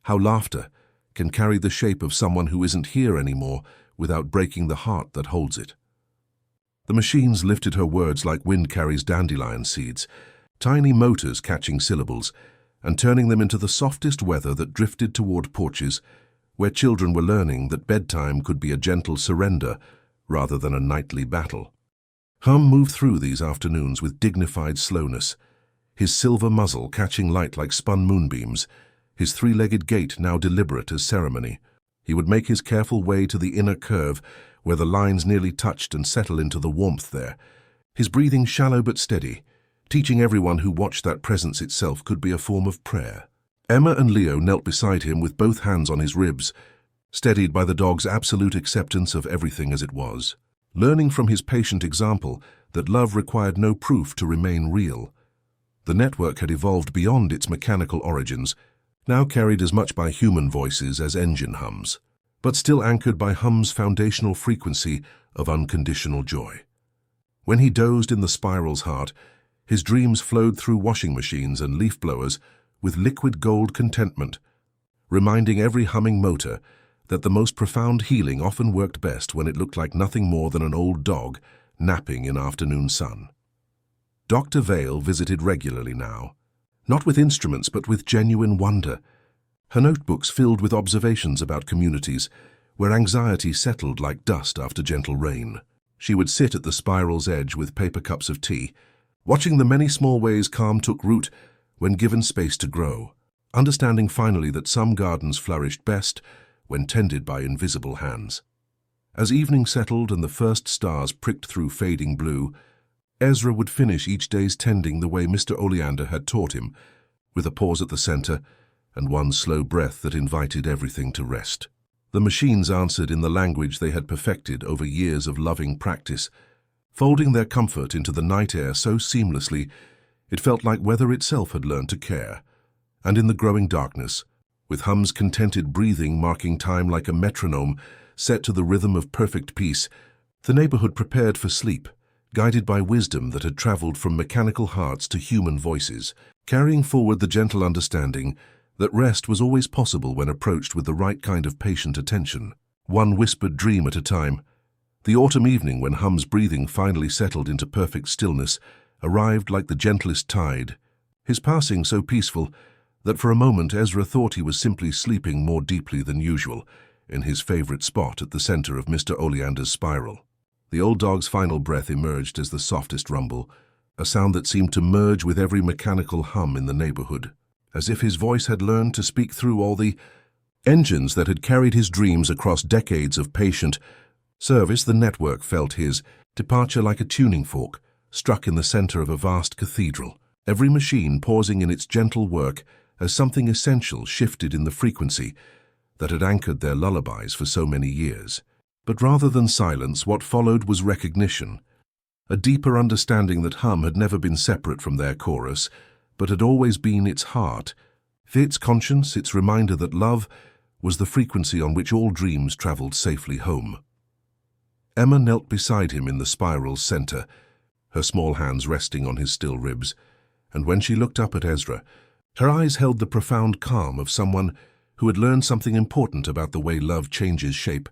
how laughter can carry the shape of someone who isn't here anymore without breaking the heart that holds it. The machines lifted her words like wind carries dandelion seeds, tiny motors catching syllables and turning them into the softest weather that drifted toward porches where children were learning that bedtime could be a gentle surrender rather than a nightly battle. Hum moved through these afternoons with dignified slowness, his silver muzzle catching light like spun moonbeams, his three-legged gait now deliberate as ceremony. He would make his careful way to the inner curve where the lines nearly touched and settle into the warmth there, his breathing shallow but steady, teaching everyone who watched that presence itself could be a form of prayer. Emma and Leo knelt beside him with both hands on his ribs, steadied by the dog's absolute acceptance of everything as it was. Learning from his patient example that love required no proof to remain real. The network had evolved beyond its mechanical origins, now carried as much by human voices as engine hums, but still anchored by Hum's foundational frequency of unconditional joy. When he dozed in the spiral's heart, his dreams flowed through washing machines and leaf blowers with liquid gold contentment, reminding every humming motor that the most profound healing often worked best when it looked like nothing more than an old dog napping in afternoon sun. Dr. Vale visited regularly now, not with instruments but with genuine wonder, her notebooks filled with observations about communities where anxiety settled like dust after gentle rain. She would sit at the spiral's edge with paper cups of tea, watching the many small ways calm took root when given space to grow, understanding finally that some gardens flourished best when tended by invisible hands. As evening settled and the first stars pricked through fading blue, Ezra would finish each day's tending the way Mr. Oleander had taught him, with a pause at the center and one slow breath that invited everything to rest. The machines answered in the language they had perfected over years of loving practice, folding their comfort into the night air so seamlessly it felt like weather itself had learned to care. And in the growing darkness, with Hum's contented breathing marking time like a metronome set to the rhythm of perfect peace, the neighborhood prepared for sleep, guided by wisdom that had traveled from mechanical hearts to human voices, carrying forward the gentle understanding that rest was always possible when approached with the right kind of patient attention, one whispered dream at a time. The autumn evening when Hum's breathing finally settled into perfect stillness arrived like the gentlest tide, his passing so peaceful that for a moment Ezra thought he was simply sleeping more deeply than usual in his favorite spot at the center of Mr. Oleander's spiral. The old dog's final breath emerged as the softest rumble, a sound that seemed to merge with every mechanical hum in the neighborhood, as if his voice had learned to speak through all the engines that had carried his dreams across decades of patient service. The network felt his departure like a tuning fork struck in the center of a vast cathedral, every machine pausing in its gentle work as something essential shifted in the frequency that had anchored their lullabies for so many years. But rather than silence, what followed was recognition, a deeper understanding that Hum had never been separate from their chorus, but had always been its heart, its conscience, its reminder that love was the frequency on which all dreams traveled safely home. Emma knelt beside him in the spiral's center, her small hands resting on his still ribs, and when she looked up at Ezra, her eyes held the profound calm of someone who had learned something important about the way love changes shape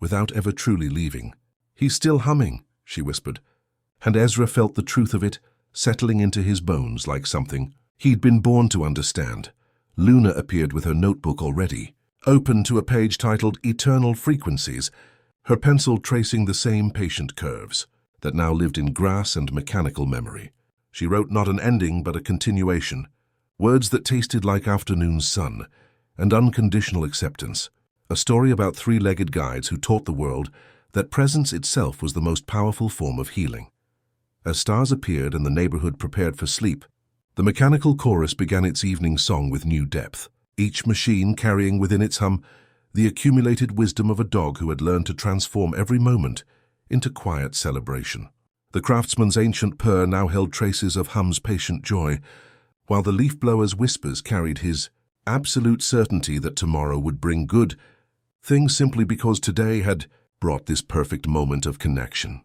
without ever truly leaving. "He's still humming," she whispered, And Ezra felt the truth of it settling into his bones like something he'd been born to understand. Luna appeared with her notebook already, open to a page titled Eternal Frequencies, her pencil tracing the same patient curves that now lived in grass and mechanical memory. She wrote not an ending but a continuation, words that tasted like afternoon sun and unconditional acceptance, a story about three-legged guides who taught the world that presence itself was the most powerful form of healing. As stars appeared and the neighborhood prepared for sleep, the mechanical chorus began its evening song with new depth, each machine carrying within its hum the accumulated wisdom of a dog who had learned to transform every moment into quiet celebration. The craftsman's ancient purr now held traces of Hum's patient joy, while the leaf blower's whispers carried his absolute certainty that tomorrow would bring good things simply because today had brought this perfect moment of connection.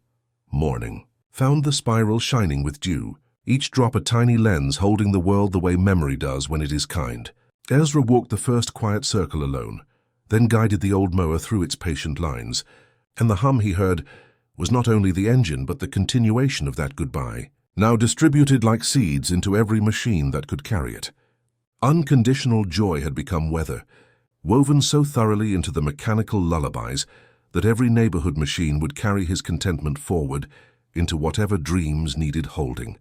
Morning found the spiral shining with dew, each drop a tiny lens holding the world the way memory does when it is kind. Ezra walked the first quiet circle alone, then guided the old mower through its patient lines, and the hum he heard was not only the engine but the continuation of that goodbye, now distributed like seeds into every machine that could carry it. Unconditional joy had become weather, woven so thoroughly into the mechanical lullabies that every neighborhood machine would carry his contentment forward into whatever dreams needed holding.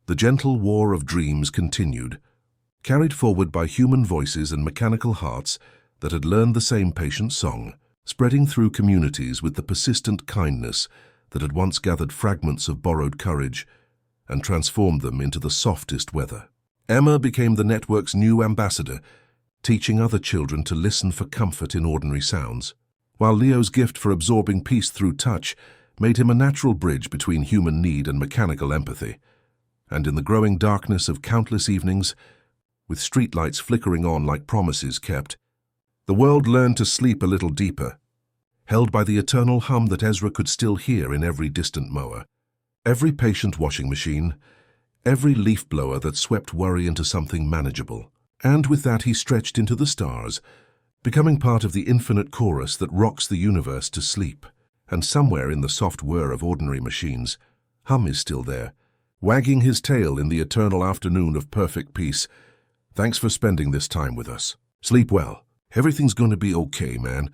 The gentle war of dreams continued, carried forward by human voices and mechanical hearts that had learned the same patient song, spreading through communities with the persistent kindness that had once gathered fragments of borrowed courage and transformed them into the softest weather. Emma became the network's new ambassador, teaching other children to listen for comfort in ordinary sounds, while Leo's gift for absorbing peace through touch made him a natural bridge between human need and mechanical empathy. And in the growing darkness of countless evenings, with streetlights flickering on like promises kept, the world learned to sleep a little deeper, held by the eternal hum that Ezra could still hear in every distant mower, every patient washing machine, every leaf blower that swept worry into something manageable. And with that he stretched into the stars, becoming part of the infinite chorus that rocks the universe to sleep. And somewhere in the soft whir of ordinary machines, Hum is still there, wagging his tail in the eternal afternoon of perfect peace. Thanks for spending this time with us. Sleep well. Everything's going to be okay, man.